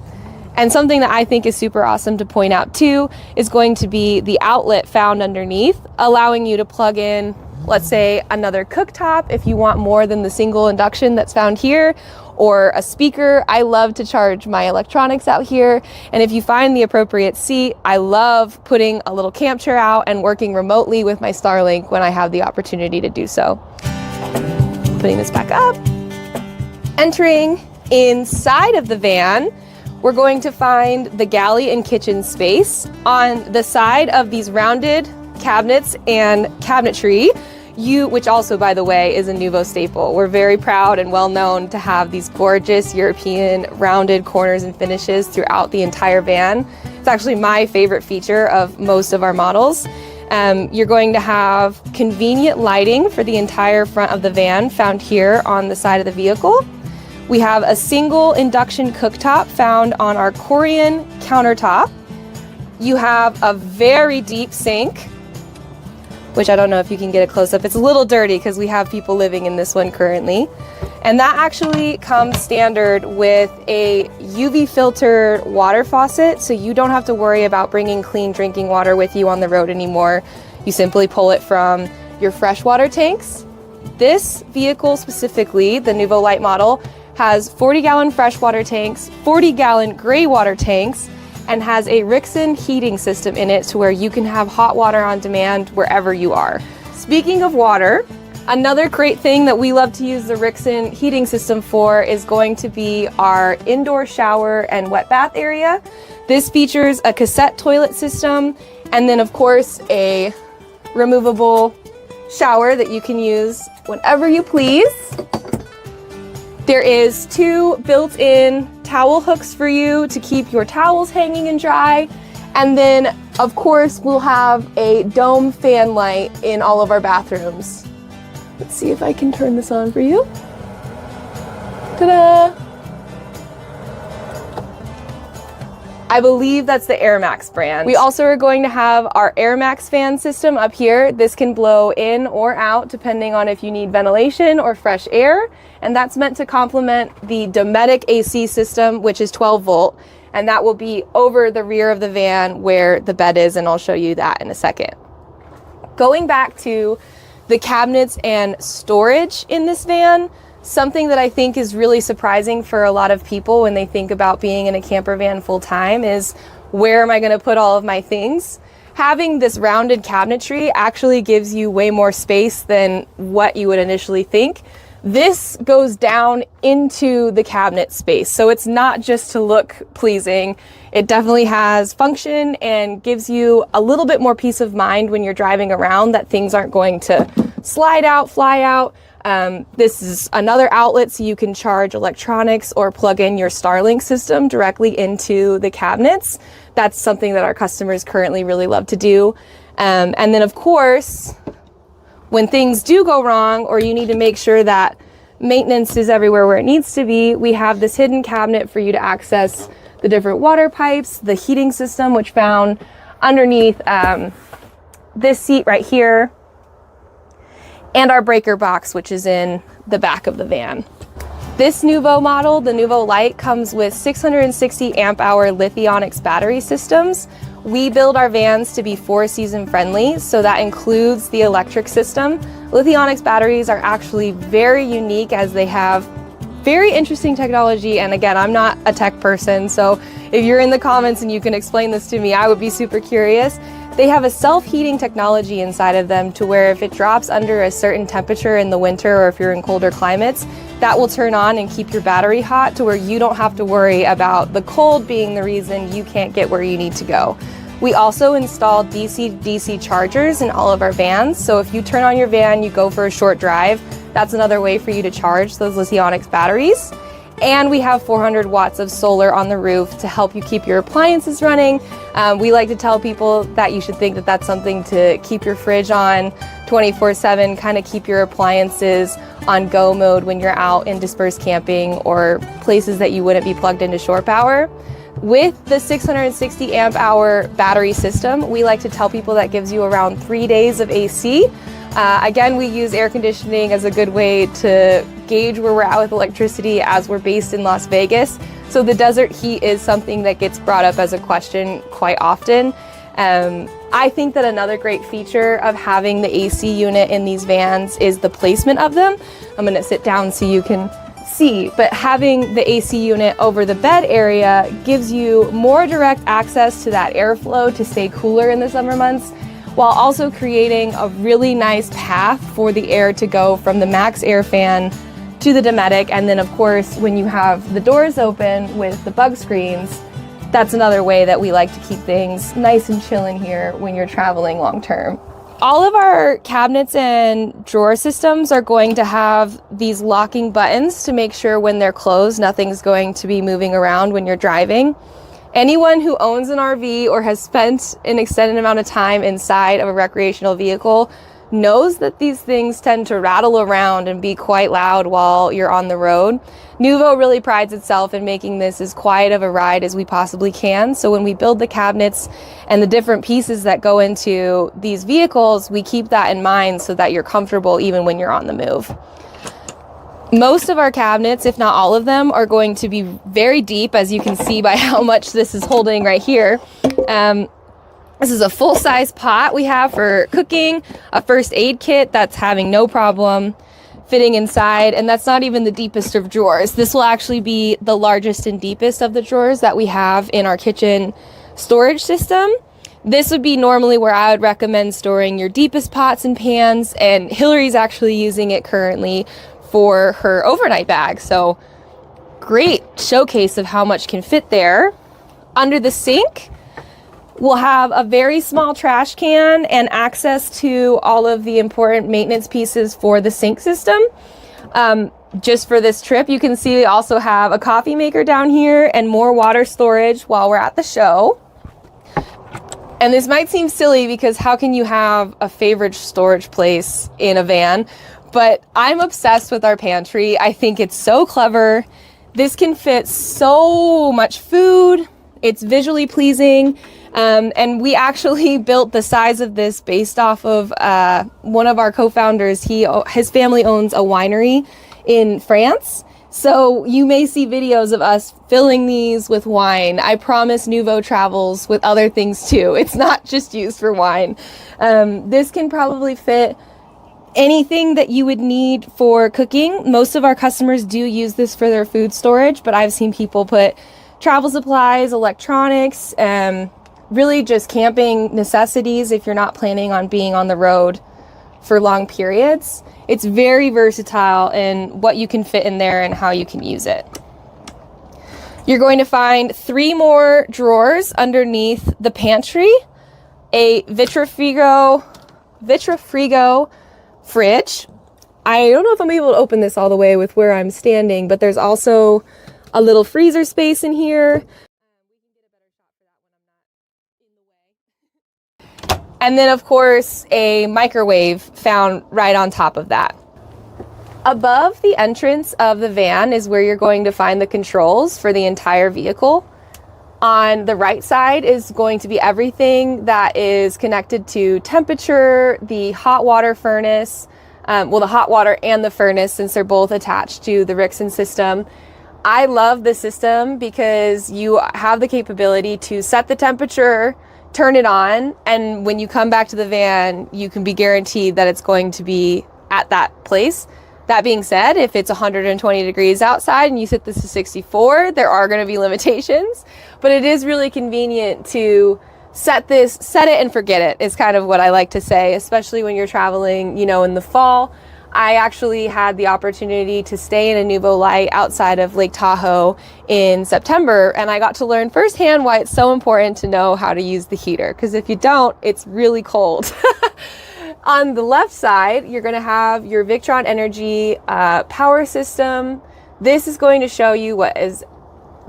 And something that I think is super awesome to point out too is going to be the outlet found underneath, allowing you to plug in let's say another cooktop if you want more than the single induction that's found here, or a speaker. I love to charge my electronics out here. And if you find the appropriate seat, I love putting a little camp chair out and working remotely with my Starlink when I have the opportunity to do so. Putting this back up. Entering inside of the van, we're going to find the galley and kitchen space. On the side of these rounded cabinets and cabinetry, which also, by the way, is a Noovo staple. We're very proud and well known to have these gorgeous European rounded corners and finishes throughout the entire van. It's actually my favorite feature of most of our models. You're going to have convenient lighting for the entire front of the van found here on the side of the vehicle. We have a single induction cooktop found on our Corian countertop. You have a very deep sink, which I don't know if you can get a close-up. It's a little dirty because we have people living in this one currently. And that actually comes standard with a UV filtered water faucet, so you don't have to worry about bringing clean drinking water with you on the road anymore. You simply pull it from your freshwater tanks. This vehicle specifically, the Noovo Lite model, has 40-gallon freshwater tanks, 40-gallon gray water tanks, and has a Rixson heating system in it to where you can have hot water on demand wherever you are. Speaking of water, another great thing that we love to use the Rixson heating system for is going to be our indoor shower and wet bath area. This features a cassette toilet system and then of course a removable shower that you can use whenever you please. There is 2 built-in towel hooks for you to keep your towels hanging and dry. And then, of course, we'll have a dome fan light in all of our bathrooms. Let's see if I can turn this on for you. Ta-da! I believe that's the Air Max brand. We also are going to have our Air Max fan system up here. This can blow in or out depending on if you need ventilation or fresh air. And that's meant to complement the Dometic AC system, which is 12 volt. And that will be over the rear of the van where the bed is, and I'll show you that in a second. Going back to the cabinets and storage in this van, something that I think is really surprising for a lot of people when they think about being in a camper van full time is, where am I going to put all of my things? Having this rounded cabinetry actually gives you way more space than what you would initially think. This goes down into the cabinet space, so it's not just to look pleasing. It definitely has function and gives you a little bit more peace of mind when you're driving around that things aren't going to slide out, fly out. This is another outlet so you can charge electronics or plug in your Starlink system directly into the cabinets. That's something that our customers currently really love to do. And then of course, when things do go wrong or you need to make sure that maintenance is everywhere where it needs to be, we have this hidden cabinet for you to access the different water pipes, the heating system, which found underneath this seat right here, and our breaker box, which is in the back of the van. This Noovo model, the Noovo Lite, comes with 660 amp hour Lithionics battery systems. We build our vans to be 4-season friendly, so that includes the electric system. Lithionics batteries are actually very unique as they have very interesting technology, and again, I'm not a tech person, so if you're in the comments and you can explain this to me, I would be super curious. They have a self-heating technology inside of them to where if it drops under a certain temperature in the winter or if you're in colder climates, that will turn on and keep your battery hot to where you don't have to worry about the cold being the reason you can't get where you need to go. We also install DC-DC chargers in all of our vans, so if you turn on your van, you go for a short drive, that's another way for you to charge those Lithionics batteries. And we have 400 watts of solar on the roof to help you keep your appliances running. We like to tell people that you should think that that's something to keep your fridge on 24/7, kind of keep your appliances on go mode when you're out in dispersed camping or places that you wouldn't be plugged into shore power. With the 660 amp hour battery system, we like to tell people that gives you around 3 days of AC. Again, we use air conditioning as a good way to gauge where we're at with electricity as we're based in Las Vegas. So the desert heat is something that gets brought up as a question quite often. I think that another great feature of having the AC unit in these vans is the placement of them. I'm gonna sit down so you can see, but having the AC unit over the bed area gives you more direct access to that airflow to stay cooler in the summer months, while also creating a really nice path for the air to go from the max air fan to the Dometic. And then of course, when you have the doors open with the bug screens, that's another way that we like to keep things nice and chill in here when you're traveling long term. All of our cabinets and drawer systems are going to have these locking buttons to make sure when they're closed, nothing's going to be moving around when you're driving. Anyone who owns an RV or has spent an extended amount of time inside of a recreational vehicle knows that these things tend to rattle around and be quite loud while you're on the road. Noovo really prides itself in making this as quiet of a ride as we possibly can. So when we build the cabinets and the different pieces that go into these vehicles, we keep that in mind so that you're comfortable even when you're on the move. Most of our cabinets, if not all of them, are going to be very deep, as you can see by how much this is holding right here. This is a full-size pot we have for cooking, a first aid kit that's having no problem fitting inside, and that's not even the deepest of drawers. This will actually be the largest and deepest of the drawers that we have in our kitchen storage system. This would be normally where I would recommend storing your deepest pots and pans, and Hillary's actually using it currently for her overnight bag. So great showcase of how much can fit there. Under the sink, we'll have a very small trash can and access to all of the important maintenance pieces for the sink system. Just for this trip, you can see we also have a coffee maker down here and more water storage while we're at the show. And this might seem silly because how can you have a favorite storage place in a van? But I'm obsessed with our pantry. I think it's so clever. This can fit so much food. It's visually pleasing. And we actually built the size of this based off of one of our co-founders. His family owns a winery in France. So you may see videos of us filling these with wine. I promise Noovo travels with other things too. It's not just used for wine. This can probably fit anything that you would need for cooking. Most of our customers do use this for their food storage, but I've seen people put travel supplies, electronics, really just camping necessities if you're not planning on being on the road for long periods. It's very versatile in what you can fit in there and how you can use it. You're going to find 3 more drawers underneath the pantry, a Vitrifrigo fridge. I don't know if I'm able to open this all the way with where I'm standing, but there's also a little freezer space in here. And then of course, a microwave found right on top of that. Above the entrance of the van is where you're going to find the controls for the entire vehicle. On the right side is going to be everything that is connected to temperature, the hot water furnace, the hot water and the furnace, since they're both attached to the Rixson system. I love the system because you have the capability to set the temperature, turn it on, and when you come back to the van, you can be guaranteed that it's going to be at that place. That being said, if it's 120 degrees outside and you set this to 64, there are going to be limitations, but it is really convenient to set it and forget it, is kind of what I like to say, especially when you're traveling, in the fall. I actually had the opportunity to stay in a Noovo Lite outside of Lake Tahoe in September, and I got to learn firsthand why it's so important to know how to use the heater, because if you don't, it's really cold. On the left side, you're going to have your Victron Energy power system. This is going to show you what is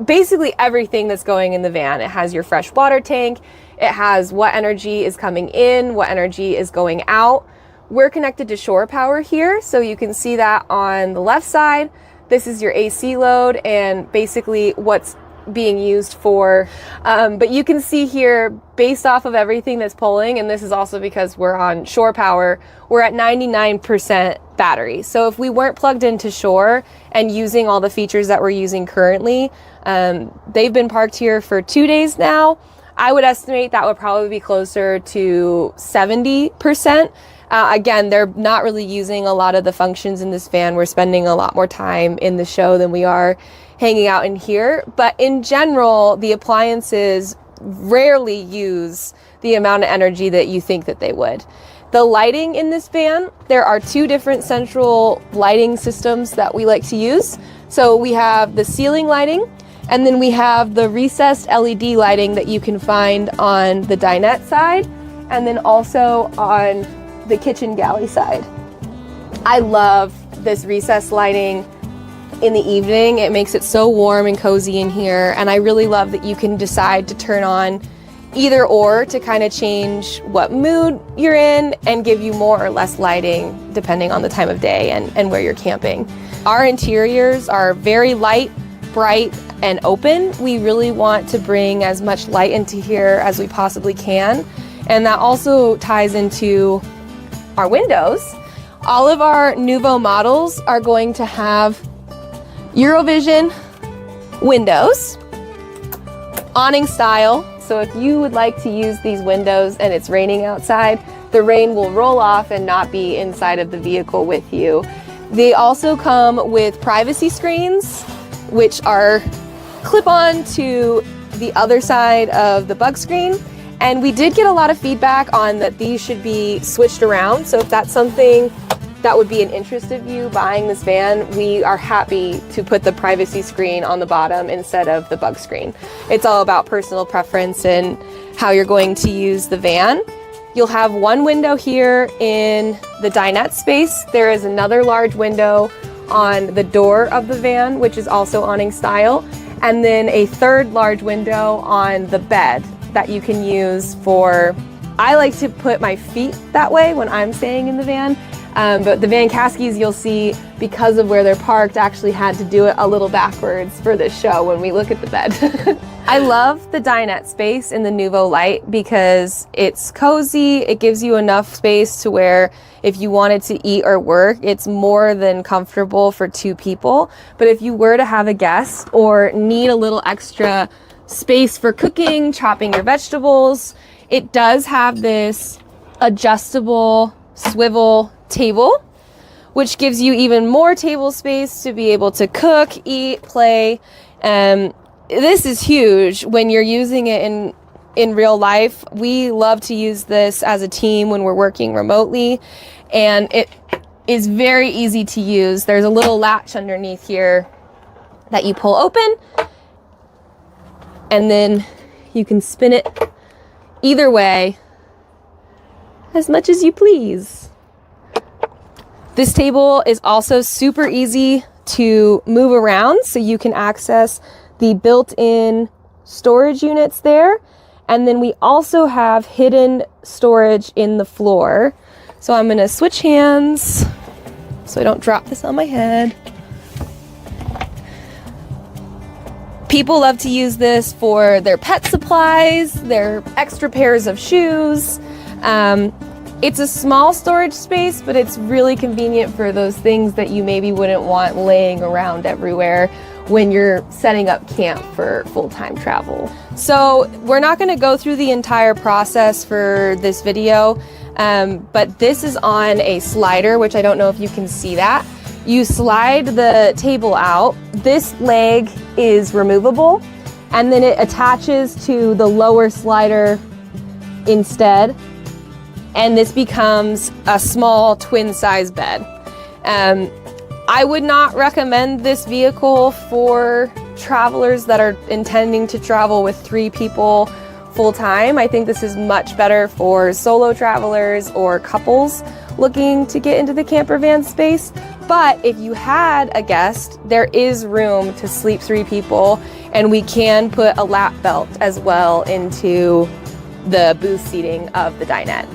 basically everything that's going in the van. It has your fresh water tank. It has what energy is coming in, what energy is going out. We're connected to shore power here, so you can see that on the left side. This is your AC load and basically what's being used for, but you can see here, based off of everything that's pulling, and this is also because we're on shore power, we're at 99% battery. So if we weren't plugged into shore and using all the features that we're using currently, they've been parked here for 2 days now. I would estimate that would probably be closer to 70%. Again, they're not really using a lot of the functions in this van. We're spending a lot more time in the show than we are hanging out in here. But in general, the appliances rarely use the amount of energy that you think that they would. The lighting in this van, there are 2 different central lighting systems that we like to use. So we have the ceiling lighting, and then we have the recessed LED lighting that you can find on the dinette side, and then also on the kitchen galley side. I love this recessed lighting in the evening. It makes it so warm and cozy in here, and I really love that you can decide to turn on either or to kind of change what mood you're in and give you more or less lighting depending on the time of day and where you're camping. Our interiors are very light, bright, and open. We really want to bring as much light into here as we possibly can, and that also ties into our windows. All of our Noovo models are going to have Eurovision windows, awning style. So if you would like to use these windows and it's raining outside, the rain will roll off and not be inside of the vehicle with you. They also come with privacy screens, which are clip-on to the other side of the bug screen. And we did get a lot of feedback on that these should be switched around. So if that's something that would be an interest of you buying this van, we are happy to put the privacy screen on the bottom instead of the bug screen. It's all about personal preference and how you're going to use the van. You'll have one window here in the dinette space. There is another large window on the door of the van, which is also awning style, and then a third large window on the bed that you can use for, I like to put my feet that way when I'm staying in the van. But the Van Caskies, you'll see, because of where they're parked, actually had to do it a little backwards for this show when we look at the bed. I love the dinette space in the Noovo Lite because it's cozy. It gives you enough space to where if you wanted to eat or work, it's more than comfortable for 2 people. But if you were to have a guest or need a little extra space for cooking, chopping your vegetables, it does have this adjustable swivel table, which gives you even more table space to be able to cook, eat, play. This is huge when you're using it in real life. We love to use this as a team when we're working remotely, and it is very easy to use. There's a little latch underneath here that you pull open, and then you can spin it either way as much as you please. This table is also super easy to move around, so you can access the built-in storage units there. And then we also have hidden storage in the floor. So I'm gonna switch hands so I don't drop this on my head. People love to use this for their pet supplies, their extra pairs of shoes. It's a small storage space, but it's really convenient for those things that you maybe wouldn't want laying around everywhere when you're setting up camp for full-time travel. So we're not going to go through the entire process for this video, but this is on a slider, which I don't know if you can see that. You slide the table out. This leg is removable, and then it attaches to the lower slider instead. And this becomes a small twin-size bed. I would not recommend this vehicle for travelers that are intending to travel with 3 people full-time. I think this is much better for solo travelers or couples looking to get into the camper van space. But if you had a guest, there is room to sleep 3 people, and we can put a lap belt as well into the booth seating of the dinette.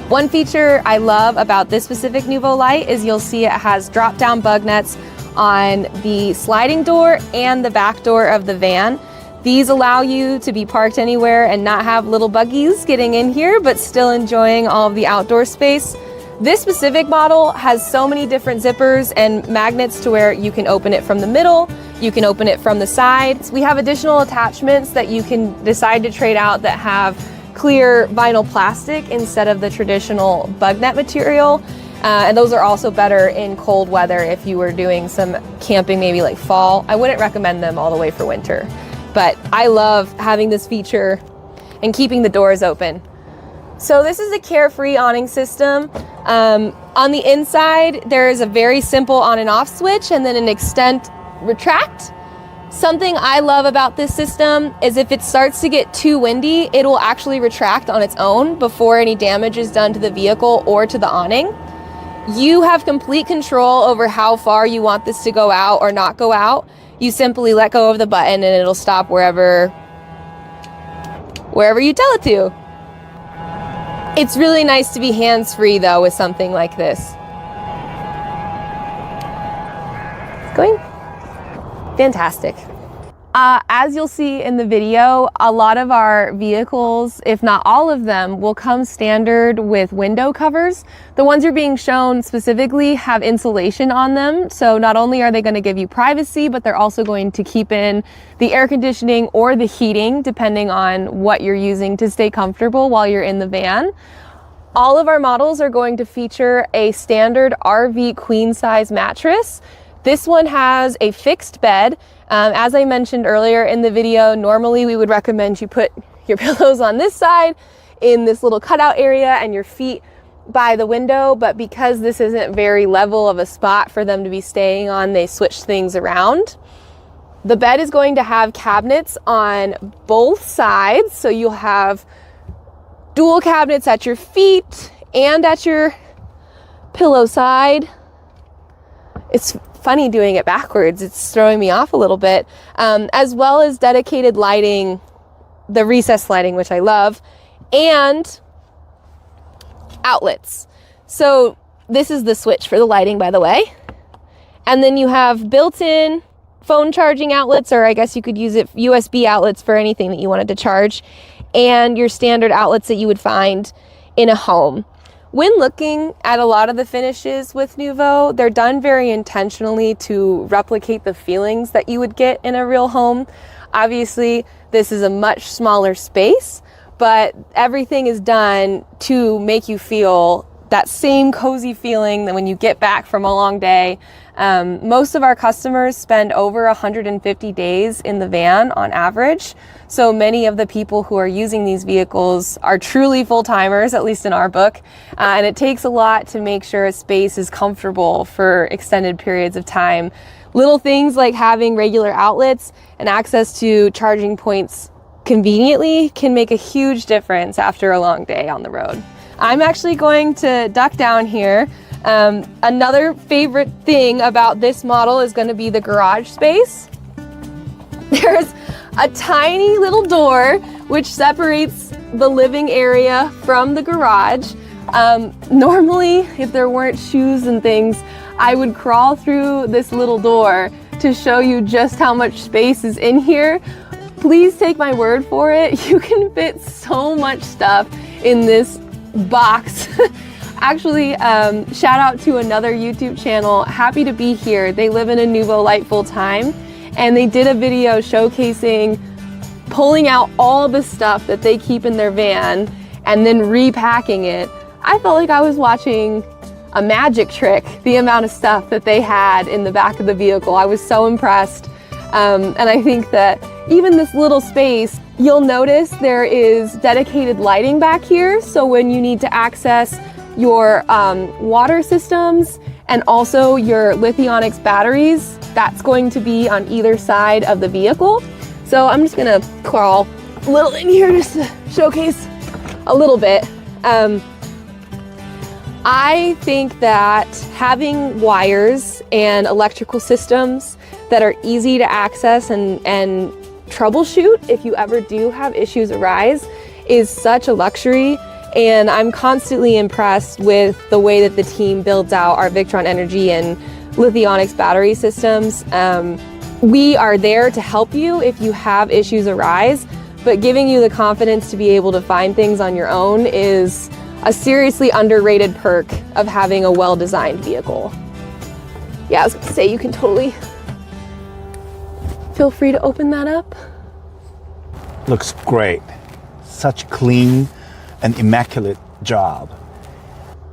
One feature I love about this specific Noovo Lite is you'll see it has drop-down bug nets on the sliding door and the back door of the van. These allow you to be parked anywhere and not have little buggies getting in here, but still enjoying all of the outdoor space. This specific model has so many different zippers and magnets to where you can open it from the middle, you can open it from the sides. We have additional attachments that you can decide to trade out that have clear vinyl plastic instead of the traditional bug net material. And those are also better in cold weather if you were doing some camping, maybe like fall. I wouldn't recommend them all the way for winter, but I love having this feature and keeping the doors open. So this is a carefree awning system. On the inside, there is a very simple on and off switch and then an extend retract. Something I love about this system is if it starts to get too windy, it will actually retract on its own before any damage is done to the vehicle or to the awning. You have complete control over how far you want this to go out or not go out. You simply let go of the button and it'll stop wherever you tell it to. It's really nice to be hands-free though with something like this. It's going fantastic. As you'll see in the video, a lot of our vehicles, if not all of them, will come standard with window covers. The ones you're being shown specifically have insulation on them. So not only are they going to give you privacy, but they're also going to keep in the air conditioning or the heating, depending on what you're using to stay comfortable while you're in the van. All of our models are going to feature a standard RV queen size mattress. This one has a fixed bed. As I mentioned earlier in the video, normally we would recommend you put your pillows on this side in this little cutout area and your feet by the window, but because this isn't very level of a spot for them to be staying on, they switch things around. The bed is going to have cabinets on both sides, so you'll have dual cabinets at your feet and at your pillow side. It's funny doing it backwards, it's throwing me off a little bit, as well as dedicated lighting, the recessed lighting, which I love, and outlets. So this is the switch for the lighting, by the way. And then you have built-in phone charging outlets, or I guess you could use it USB outlets for anything that you wanted to charge, and your standard outlets that you would find in a home. When looking at a lot of the finishes with Noovo, they're done very intentionally to replicate the feelings that you would get in a real home. Obviously, this is a much smaller space, but everything is done to make you feel that same cozy feeling that when you get back from a long day. Most of our customers spend over 150 days in the van on average. So many of the people who are using these vehicles are truly full-timers, at least in our book. And it takes a lot to make sure a space is comfortable for extended periods of time. Little things like having regular outlets and access to charging points conveniently can make a huge difference after a long day on the road. I'm actually going to duck down here. Another favorite thing about this model is going to be the garage space. There's a tiny little door which separates the living area from the garage. Normally, if there weren't shoes and things, I would crawl through this little door to show you just how much space is in here. Please take my word for it. You can fit so much stuff in this box. Actually, shout out to another YouTube channel, Happy to Be Here. They live in a Noovo Lite full time, and they did a video showcasing pulling out all the stuff that they keep in their van and then repacking it. I felt like I was watching a magic trick, the amount of stuff that they had in the back of the vehicle. I was so impressed. And I think that even this little space, you'll notice there is dedicated lighting back here. So when you need to access your water systems and also your lithionics batteries, that's going to be on either side of the vehicle. So I'm just gonna crawl a little in here just to showcase a little bit. I think that having wires and electrical systems that are easy to access and troubleshoot if you ever do have issues arise is such a luxury. And I'm constantly impressed with the way that the team builds out our Victron Energy and Lithionics battery systems. We are there to help you if you have issues arise, but giving you the confidence to be able to find things on your own is a seriously underrated perk of having a well-designed vehicle. Yeah, I was gonna say, you can totally feel free to open that up. Looks great. Such clean and immaculate job.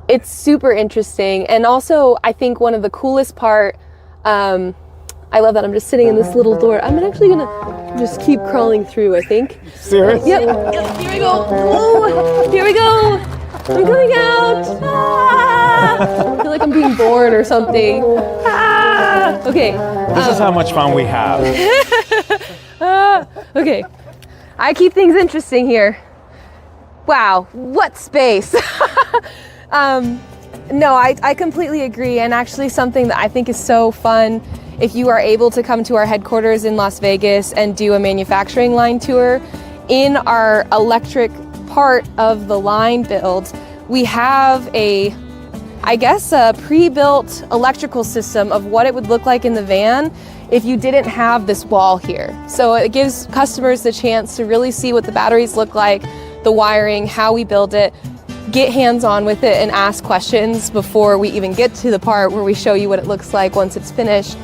It's super interesting, and also I think one of the coolest part, I love that I'm just sitting in this little door. I'm actually gonna just keep crawling through, I think. Serious? Yep, here we go. Whoa, here we go. I'm coming out. Ah! I feel like I'm being born or something. Ah! Okay. This is how much fun we have. Okay. I keep things interesting here. Wow, what space. No, I completely agree, and actually something that I think is so fun, if you are able to come to our headquarters in Las Vegas and do a manufacturing line tour, in our electric part of the line build, we have a pre-built electrical system of what it would look like in the van if you didn't have this wall here. So it gives customers the chance to really see what the batteries look like, the wiring, how we build it, get hands-on with it and ask questions before we even get to the part where we show you what it looks like once it's finished.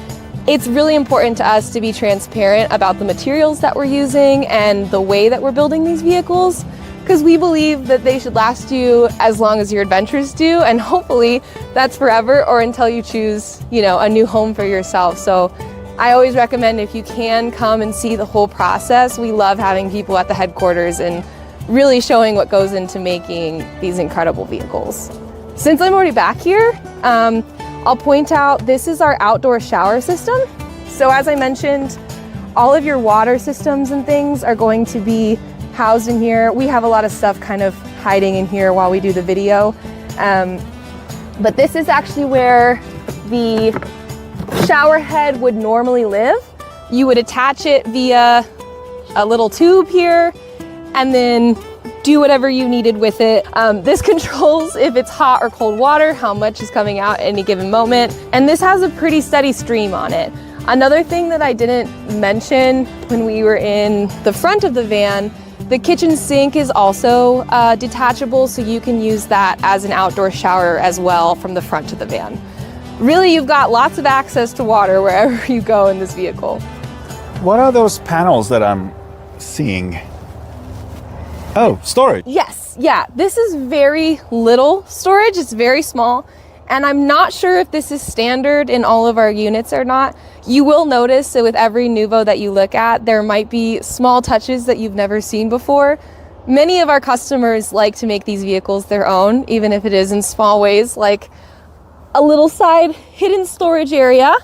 It's really important to us to be transparent about the materials that we're using and the way that we're building these vehicles, because we believe that they should last you as long as your adventures do, and hopefully that's forever or until you choose, a new home for yourself. So I always recommend, if you can, come and see the whole process. We love having people at the headquarters and really showing what goes into making these incredible vehicles. Since I'm already back here, I'll point out this is our outdoor shower system. So as I mentioned, all of your water systems and things are going to be housed in here. We have a lot of stuff kind of hiding in here while we do the video. But this is actually where the shower head would normally live. You would attach it via a little tube here and then do whatever you needed with it. This controls if it's hot or cold water, how much is coming out at any given moment. And this has a pretty steady stream on it. Another thing that I didn't mention when we were in the front of the van, the kitchen sink is also detachable, so you can use that as an outdoor shower as well from the front of the van. Really, you've got lots of access to water wherever you go in this vehicle. What are those panels that I'm seeing? Oh, storage. Yes, yeah, this is very little storage, it's very small, and I'm not sure if this is standard in all of our units or not. You will notice that with every Noovo that you look at, there might be small touches that you've never seen before. Many of our customers like to make these vehicles their own, even if it is in small ways, like a little side hidden storage area.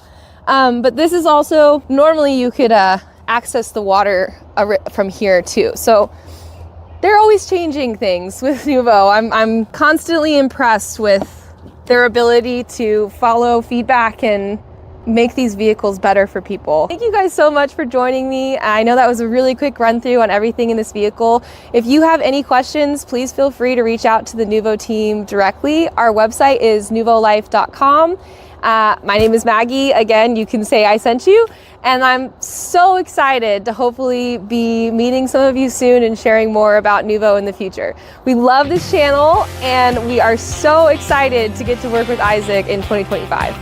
But this is also, normally you could access the water from here too. So they're always changing things with Noovo. I'm constantly impressed with their ability to follow feedback and make these vehicles better for people. Thank you guys so much for joining me. I know that was a really quick run through on everything in this vehicle. If you have any questions, please feel free to reach out to the Noovo team directly. Our website is noovolife.com. My name is Maggie. Again, you can say I sent you. And I'm so excited to hopefully be meeting some of you soon and sharing more about Noovo in the future. We love this channel and we are so excited to get to work with Isaac in 2025.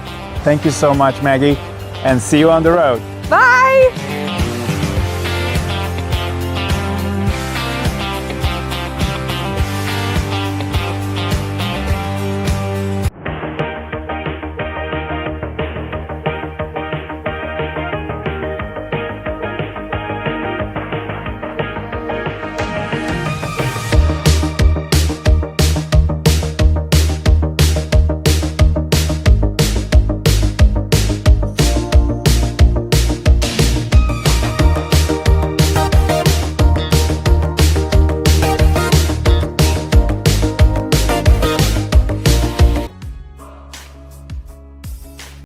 Thank you so much, Maggie, and see you on the road. Bye!